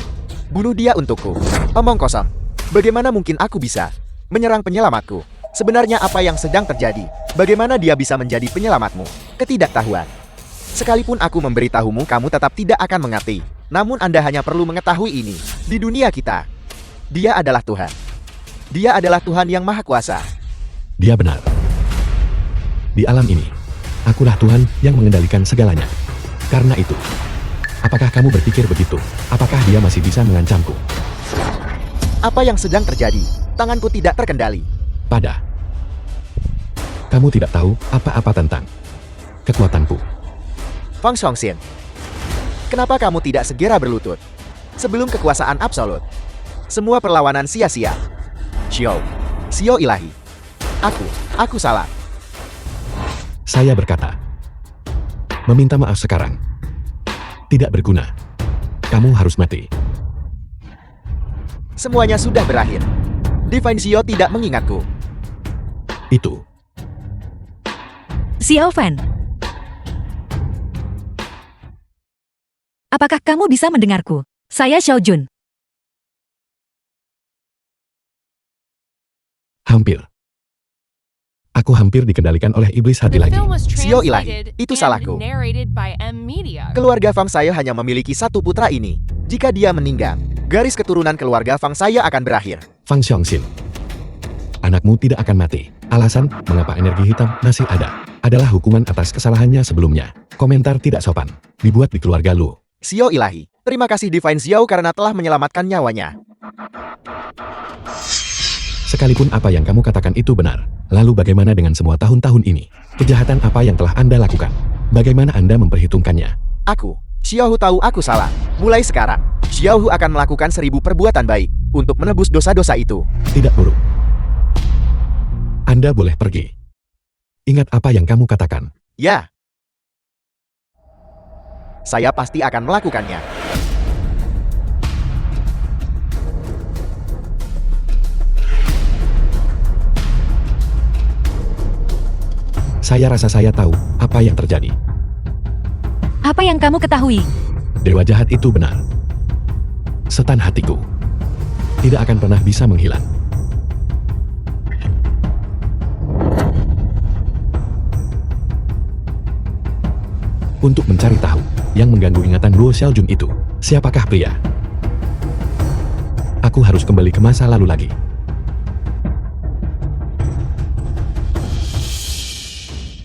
Bunuh dia untukku. Omong kosong. Bagaimana mungkin aku bisa menyerang penyelamatku? Sebenarnya apa yang sedang terjadi? Bagaimana dia bisa menjadi penyelamatmu? Ketidaktahuan. Sekalipun aku memberitahumu, kamu tetap tidak akan mengerti. Namun Anda hanya perlu mengetahui ini. Di dunia kita, dia adalah Tuhan. Dia adalah Tuhan yang Maha Kuasa. Dia benar. Di alam ini, akulah Tuhan yang mengendalikan segalanya. Karena itu, apakah kamu berpikir begitu? Apakah dia masih bisa mengancamku? Apa yang sedang terjadi? Tanganku tidak terkendali. Kamu tidak tahu apa-apa tentang kekuatanku. Fang Songxin, kenapa kamu tidak segera berlutut? Sebelum kekuasaan absolut, semua perlawanan sia-sia. Xiao ilahi. Aku salah. Saya berkata, meminta maaf sekarang tidak berguna. Kamu harus mati. Semuanya sudah berakhir. Divine Xiao tidak mengingatku. Itu. Xiao Fan, apakah kamu bisa mendengarku? Saya Xiao Jun. Hampir. Aku hampir dikendalikan oleh iblis hati The lagi. film was Xiao ilahi. translated Itu and salahku. narrated by M Media. Keluarga Fang saya hanya memiliki satu putra ini. Jika dia meninggal, garis keturunan keluarga Fang saya akan berakhir. Fang Xiongxin. Anakmu tidak akan mati. Alasan mengapa energi hitam masih ada adalah hukuman atas kesalahannya sebelumnya. Komentar tidak sopan dibuat di keluarga Lu. Xiao ilahi. Terima kasih Divine Xiao karena telah menyelamatkan nyawanya. Sekalipun apa yang kamu katakan itu benar, lalu bagaimana dengan semua tahun-tahun ini? Kejahatan apa yang telah Anda lakukan? Bagaimana Anda memperhitungkannya? Aku, Xiao Hu tahu aku salah. Mulai sekarang, Xiao Hu akan melakukan 1000 perbuatan baik untuk menebus dosa-dosa itu. Tidak buruk. Anda boleh pergi. Ingat apa yang kamu katakan. Ya. Saya pasti akan melakukannya. Saya rasa saya tahu apa yang terjadi. Apa yang kamu ketahui? Dewa jahat itu benar. Setan hatiku tidak akan pernah bisa menghilang. Untuk mencari tahu yang mengganggu ingatan Luo Xiaojun itu, siapakah pria? Aku harus kembali ke masa lalu lagi.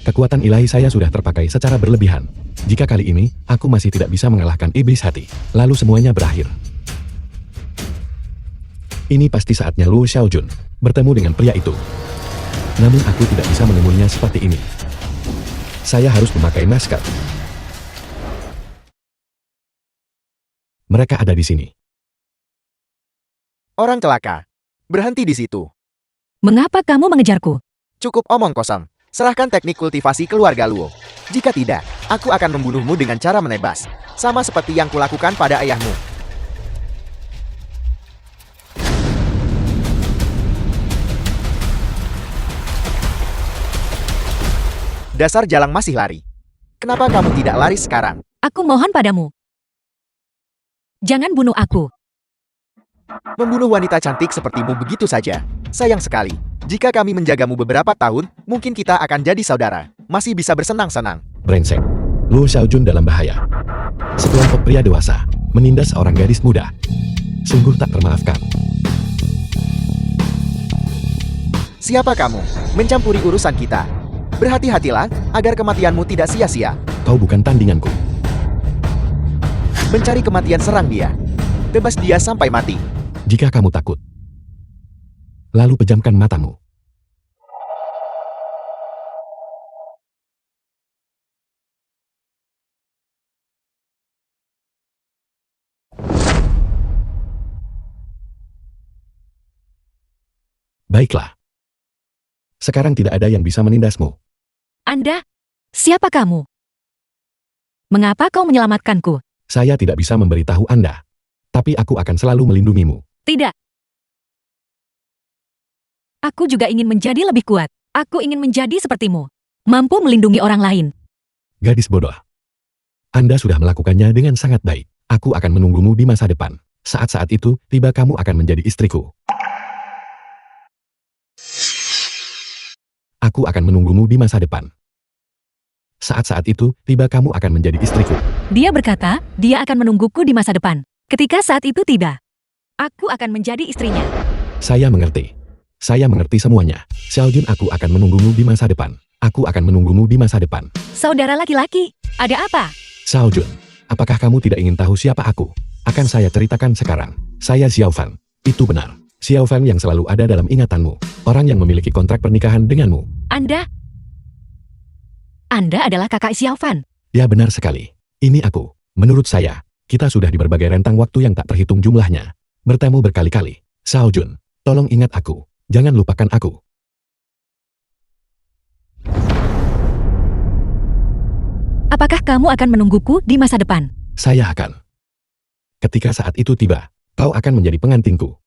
Kekuatan ilahi saya sudah terpakai secara berlebihan. Jika kali ini, aku masih tidak bisa mengalahkan iblis hati, lalu semuanya berakhir. Ini pasti saatnya Luo Xiaojun bertemu dengan pria itu. Namun aku tidak bisa menemuinya seperti ini. Saya harus memakai masker. Mereka ada di sini. Orang celaka. Berhenti di situ. Mengapa kamu mengejarku? Cukup omong kosong. Serahkan teknik kultivasi keluarga Luo. Jika tidak, aku akan membunuhmu dengan cara menebas. Sama seperti yang kulakukan pada ayahmu. Dasar jalang masih lari. Kenapa kamu tidak lari sekarang? Aku mohon padamu. Jangan bunuh aku. Membunuh wanita cantik sepertimu begitu saja. Sayang sekali. Jika kami menjagamu beberapa tahun, mungkin kita akan jadi saudara. Masih bisa bersenang-senang. Brengsek. Luo Xiaojun dalam bahaya. Sekelompok pria dewasa menindas seorang gadis muda. Sungguh tak termaafkan. Siapa kamu? Mencampuri urusan kita. Berhati-hatilah agar kematianmu tidak sia-sia. Kau bukan tandinganku. Mencari kematian, serang dia. Tebas dia sampai mati. Jika kamu takut, lalu pejamkan matamu. Baiklah. Sekarang tidak ada yang bisa menindasmu. Anda? Siapa kamu? Mengapa kau menyelamatkanku? Saya tidak bisa memberitahu Anda. Tapi aku akan selalu melindungimu. Tidak. Aku juga ingin menjadi lebih kuat. Aku ingin menjadi sepertimu. Mampu melindungi orang lain. Gadis bodoh. Anda sudah melakukannya dengan sangat baik. Aku akan menunggumu di masa depan. Saat-saat itu, tiba kamu akan menjadi istriku. Aku akan menunggumu di masa depan. Saat-saat itu, tiba kamu akan menjadi istriku. Dia berkata, dia akan menungguku di masa depan. Ketika saat itu tiba, aku akan menjadi istrinya. Saya mengerti. Saya mengerti semuanya. Xiaojun, aku akan menunggumu di masa depan. Aku akan menunggumu di masa depan. Saudara laki-laki, ada apa? Xiaojun, apakah kamu tidak ingin tahu siapa aku? Akan saya ceritakan sekarang. Saya Xiaofan. Itu benar. Xiaofan yang selalu ada dalam ingatanmu. Orang yang memiliki kontrak pernikahan denganmu. Anda adalah kakak Xiaofan. Ya, benar sekali. Ini aku. Menurut saya, kita sudah di berbagai rentang waktu yang tak terhitung jumlahnya. Bertemu berkali-kali. Xiaojun, tolong ingat aku. Jangan lupakan aku. Apakah kamu akan menungguku di masa depan? Saya akan. Ketika saat itu tiba, kau akan menjadi pengantinku.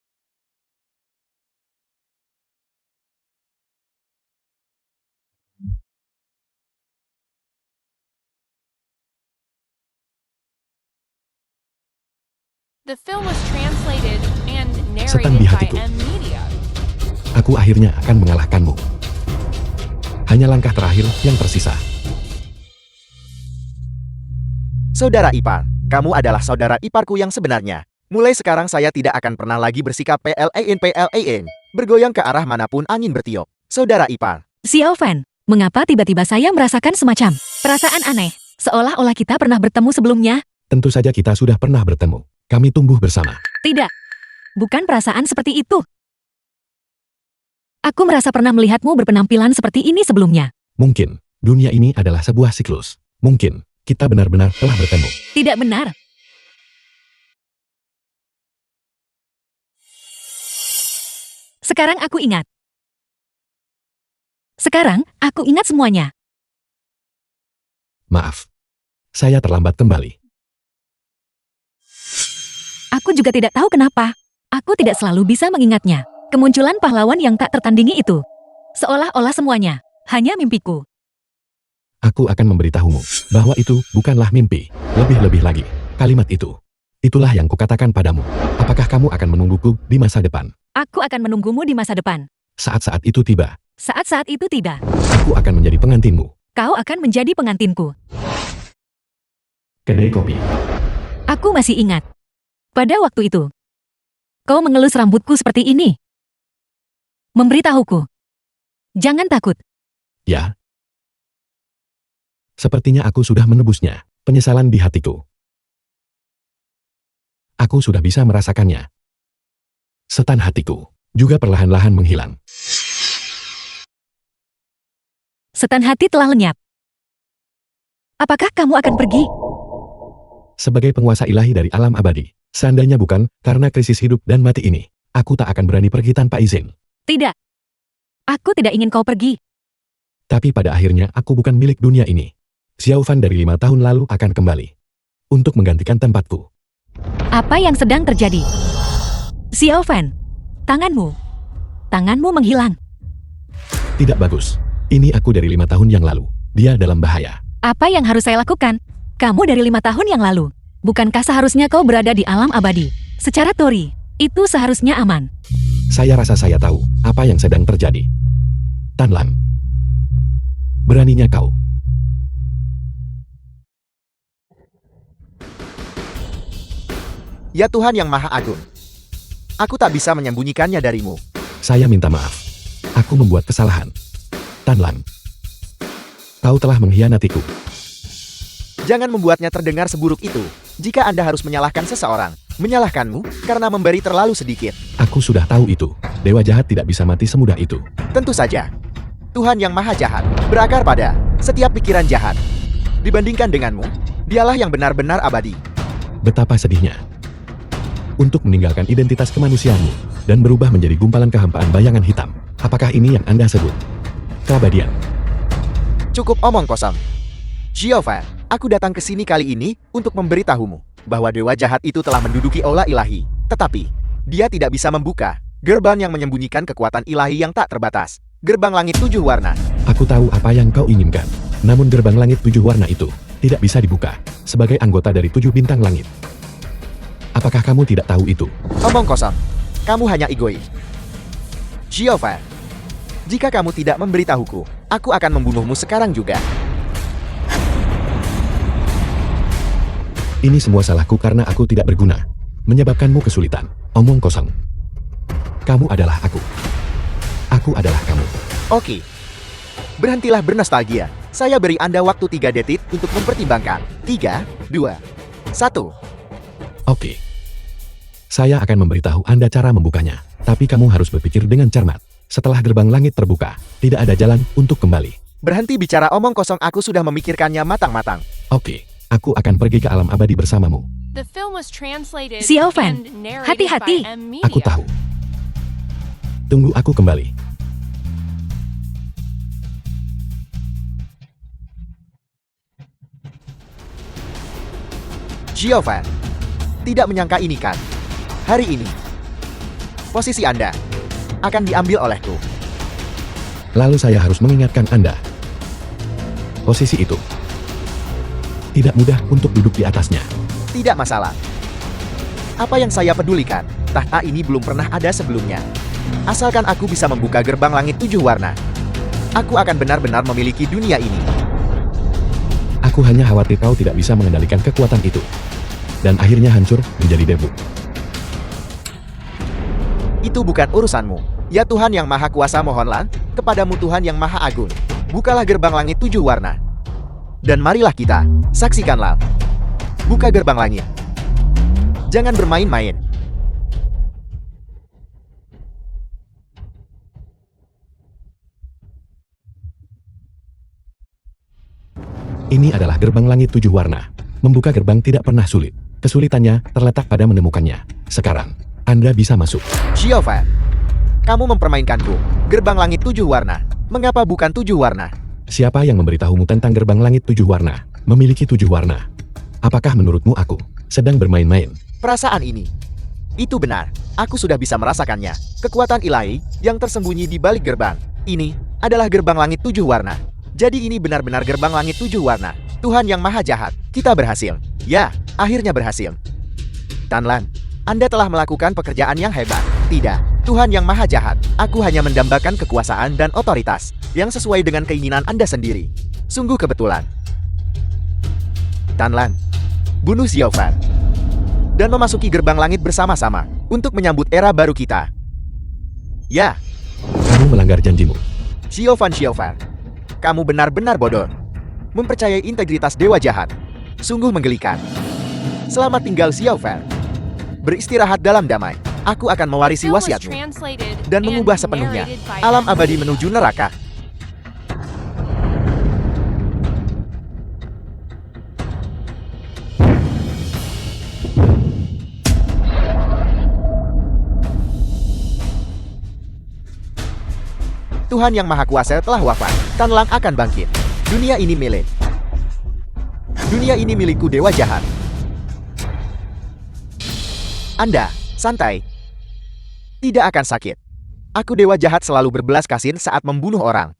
The film was translated and Setan narrated di by hatiku. M Media. Aku akhirnya akan mengalahkanmu. Hanya langkah terakhir yang tersisa. Saudara ipar, kamu adalah saudara iparku yang sebenarnya. Mulai sekarang saya tidak akan pernah lagi bersikap PLAN, bergoyang ke arah manapun angin bertiup. Saudara ipar, Xiaofan, mengapa tiba-tiba saya merasakan semacam perasaan aneh, seolah-olah kita pernah bertemu sebelumnya? Tentu saja kita sudah pernah bertemu. Kami tumbuh bersama. Tidak. Bukan perasaan seperti itu. Aku merasa pernah melihatmu berpenampilan seperti ini sebelumnya. Mungkin, dunia ini adalah sebuah siklus. Mungkin, kita benar-benar telah bertemu. Tidak benar. Sekarang aku ingat. Sekarang, aku ingat semuanya. Maaf. Saya terlambat kembali. Aku juga tidak tahu kenapa. Aku tidak selalu bisa mengingatnya. Kemunculan pahlawan yang tak tertandingi itu. Seolah-olah semuanya hanya mimpiku. Aku akan memberitahumu bahwa itu bukanlah mimpi. Lebih-lebih lagi, kalimat itu. Itulah yang kukatakan padamu. Apakah kamu akan menungguku di masa depan? Aku akan menunggumu di masa depan. Saat-saat itu tiba, Saat-saat itu tiba, aku akan menjadi pengantinmu. kau akan menjadi pengantinku. Kedai kopi. Aku masih ingat. Pada waktu itu, kau mengelus rambutku seperti ini. Memberitahuku. Jangan takut. Ya. Sepertinya aku sudah menebusnya. Penyesalan di hatiku. Aku sudah bisa merasakannya. Setan hatiku juga perlahan-lahan menghilang. Setan hati telah lenyap. Apakah kamu akan pergi? Sebagai penguasa ilahi dari alam abadi, seandainya bukan karena krisis hidup dan mati ini, aku tak akan berani pergi tanpa izin. Tidak. Aku tidak ingin kau pergi. Tapi pada akhirnya aku bukan milik dunia ini. Xiao Fan dari 5 tahun lalu akan kembali untuk menggantikan tempatku. Apa yang sedang terjadi? Xiao Fan, tanganmu. Tanganmu menghilang. Tidak bagus. Ini aku dari 5 tahun yang lalu. Dia dalam bahaya. Apa yang harus saya lakukan? Kamu dari 5 tahun yang lalu. Bukankah seharusnya kau berada di alam abadi? Secara teori, itu seharusnya aman. Saya rasa saya tahu apa yang sedang terjadi. Tan Lang. Beraninya kau. Ya Tuhan yang Maha Agung. Aku tak bisa menyembunyikannya darimu. Saya minta maaf. Aku membuat kesalahan. Tan Lang. Kau telah mengkhianatiku. Jangan membuatnya terdengar seburuk itu. Jika Anda harus menyalahkan seseorang, menyalahkanmu karena memberi terlalu sedikit. Aku sudah tahu itu. Dewa jahat tidak bisa mati semudah itu. Tentu saja. Tuhan yang Maha Jahat berakar pada setiap pikiran jahat. Dibandingkan denganmu, dialah yang benar-benar abadi. Betapa sedihnya. Untuk meninggalkan identitas kemanusiaanmu dan berubah menjadi gumpalan kehampaan bayangan hitam. Apakah ini yang Anda sebut keabadian? Cukup omong kosong. Xiaofan, aku datang ke sini kali ini untuk memberitahumu bahwa dewa jahat itu telah menduduki aula ilahi. Tetapi, dia tidak bisa membuka gerbang yang menyembunyikan kekuatan ilahi yang tak terbatas. Gerbang langit 7 warna. Aku tahu apa yang kau inginkan. Namun gerbang langit 7 warna itu tidak bisa dibuka sebagai anggota dari 7 bintang langit. Apakah kamu tidak tahu itu? Omong kosong. Kamu hanya egois. Xiaofan, jika kamu tidak memberitahuku, aku akan membunuhmu sekarang juga. Ini semua salahku karena aku tidak berguna. Menyebabkanmu kesulitan. Omong kosong. Kamu adalah aku. Aku adalah kamu. Oke. Berhentilah bernostalgia. Saya beri Anda waktu 3 detik untuk mempertimbangkan. 3, 2, 1. Oke. Saya akan memberitahu Anda cara membukanya. Tapi kamu harus berpikir dengan cermat. Setelah gerbang langit terbuka, tidak ada jalan untuk kembali. Berhenti bicara omong kosong, aku sudah memikirkannya matang-matang. Oke. Aku akan pergi ke alam abadi bersamamu. The film was translated Xiaofan, and narrated hati-hati. by M Media. Aku tahu. Tunggu aku kembali. Xiaofan, tidak menyangka ini kan? Hari ini, posisi Anda akan diambil olehku. Lalu saya harus mengingatkan Anda. Posisi itu tidak mudah untuk duduk di atasnya. Tidak masalah. Apa yang saya pedulikan, tahta ini belum pernah ada sebelumnya. Asalkan aku bisa membuka gerbang langit 7 warna, aku akan benar-benar memiliki dunia ini. Aku hanya khawatir kau tidak bisa mengendalikan kekuatan itu. Dan akhirnya hancur menjadi debu. Itu bukan urusanmu. Ya Tuhan yang Maha Kuasa, mohonlah kepadamu Tuhan yang Maha Agung. Bukalah gerbang langit 7 warna. Dan marilah kita, saksikanlah. Buka gerbang langit. Jangan bermain-main. Ini adalah gerbang langit 7 warna. Membuka gerbang tidak pernah sulit. Kesulitannya terletak pada menemukannya. Sekarang, Anda bisa masuk. Xiaofan, kamu mempermainkanku. Gerbang langit 7 warna. Mengapa bukan 7 warna? Siapa yang memberitahumu tentang gerbang langit 7 warna? Memiliki 7 warna. Apakah menurutmu aku sedang bermain-main? Perasaan ini. Itu benar. Aku sudah bisa merasakannya. Kekuatan ilahi yang tersembunyi di balik gerbang. Ini adalah gerbang langit 7 warna. Jadi ini benar-benar gerbang langit 7 warna. Tuhan yang maha jahat, kita berhasil. Ya, akhirnya berhasil. Tanlan, Anda telah melakukan pekerjaan yang hebat. Tidak, Tuhan yang maha jahat, aku hanya mendambakan kekuasaan dan otoritas yang sesuai dengan keinginan Anda sendiri. Sungguh kebetulan. Tanlan, bunuh Xiaofan dan memasuki gerbang langit bersama-sama untuk menyambut era baru kita. Ya, Kamu melanggar janjimu. Xiaofan, kamu benar-benar bodoh. Mempercayai integritas dewa jahat. Sungguh menggelikan. Selamat tinggal Xiaofan. Beristirahat dalam damai. Aku akan mewarisi Film was wasiatmu translated dan and mengubah sepenuhnya narrated by alam M. abadi menuju neraka. Tuhan yang Maha Kuasa telah wafat. Tanlang akan bangkit. Dunia ini milik. Dunia ini milikku dewa jahat. Anda, santai. Tidak akan sakit. Aku dewa jahat selalu berbelas kasihan saat membunuh orang.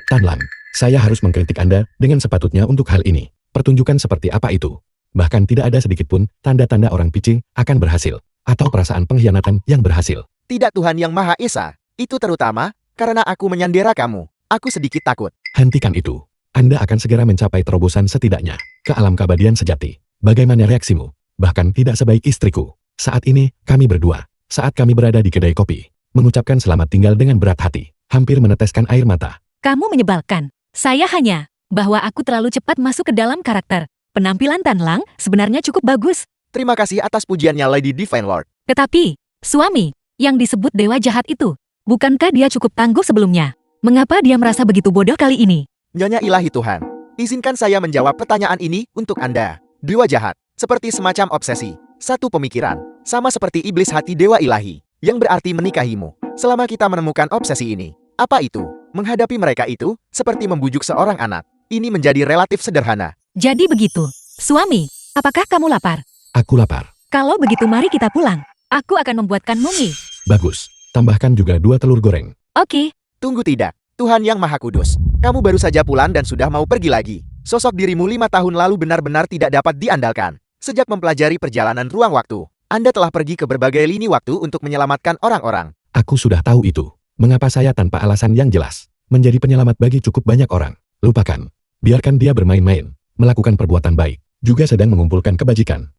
Tanlan, saya harus mengkritik Anda dengan sepatutnya untuk hal ini. Pertunjukan seperti apa itu? Bahkan tidak ada sedikitpun tanda-tanda orang picing akan berhasil, atau perasaan pengkhianatan yang berhasil. Tidak Tuhan yang Maha Esa. Itu terutama karena aku menyandera kamu. Aku sedikit takut. Hentikan itu. Anda akan segera mencapai terobosan setidaknya ke alam keabadian sejati. Bagaimana reaksimu? Bahkan tidak sebaik istriku. Saat ini, kami berdua, saat kami berada di kedai kopi, mengucapkan selamat tinggal dengan berat hati, hampir meneteskan air mata. Kamu menyebalkan. Saya hanya bahwa aku terlalu cepat masuk ke dalam karakter. Penampilan Tanlang sebenarnya cukup bagus. Terima kasih atas pujiannya Lady Divine Lord. Tetapi, suami yang disebut dewa jahat itu, bukankah dia cukup tangguh sebelumnya? Mengapa dia merasa begitu bodoh kali ini? Nyonya ilahi Tuhan, izinkan saya menjawab pertanyaan ini untuk Anda. Dewa jahat, seperti semacam obsesi, satu pemikiran, sama seperti iblis hati dewa ilahi, yang berarti menikahimu. Selama kita menemukan obsesi ini, apa itu? Menghadapi mereka itu, seperti membujuk seorang anak. Ini menjadi relatif sederhana. Jadi begitu. Suami, apakah kamu lapar? Aku lapar. Kalau begitu mari kita pulang. Aku akan membuatkan mumi. Bagus. Tambahkan juga 2 telur goreng. Oke, Tunggu tidak, Tuhan yang Maha Kudus. Kamu baru saja pulang dan sudah mau pergi lagi. Sosok dirimu 5 tahun lalu benar-benar tidak dapat diandalkan. Sejak mempelajari perjalanan ruang waktu, Anda telah pergi ke berbagai lini waktu untuk menyelamatkan orang-orang. Aku sudah tahu itu. Mengapa saya tanpa alasan yang jelas menjadi penyelamat bagi cukup banyak orang? Lupakan. Biarkan dia bermain-main, melakukan perbuatan baik, juga sedang mengumpulkan kebajikan.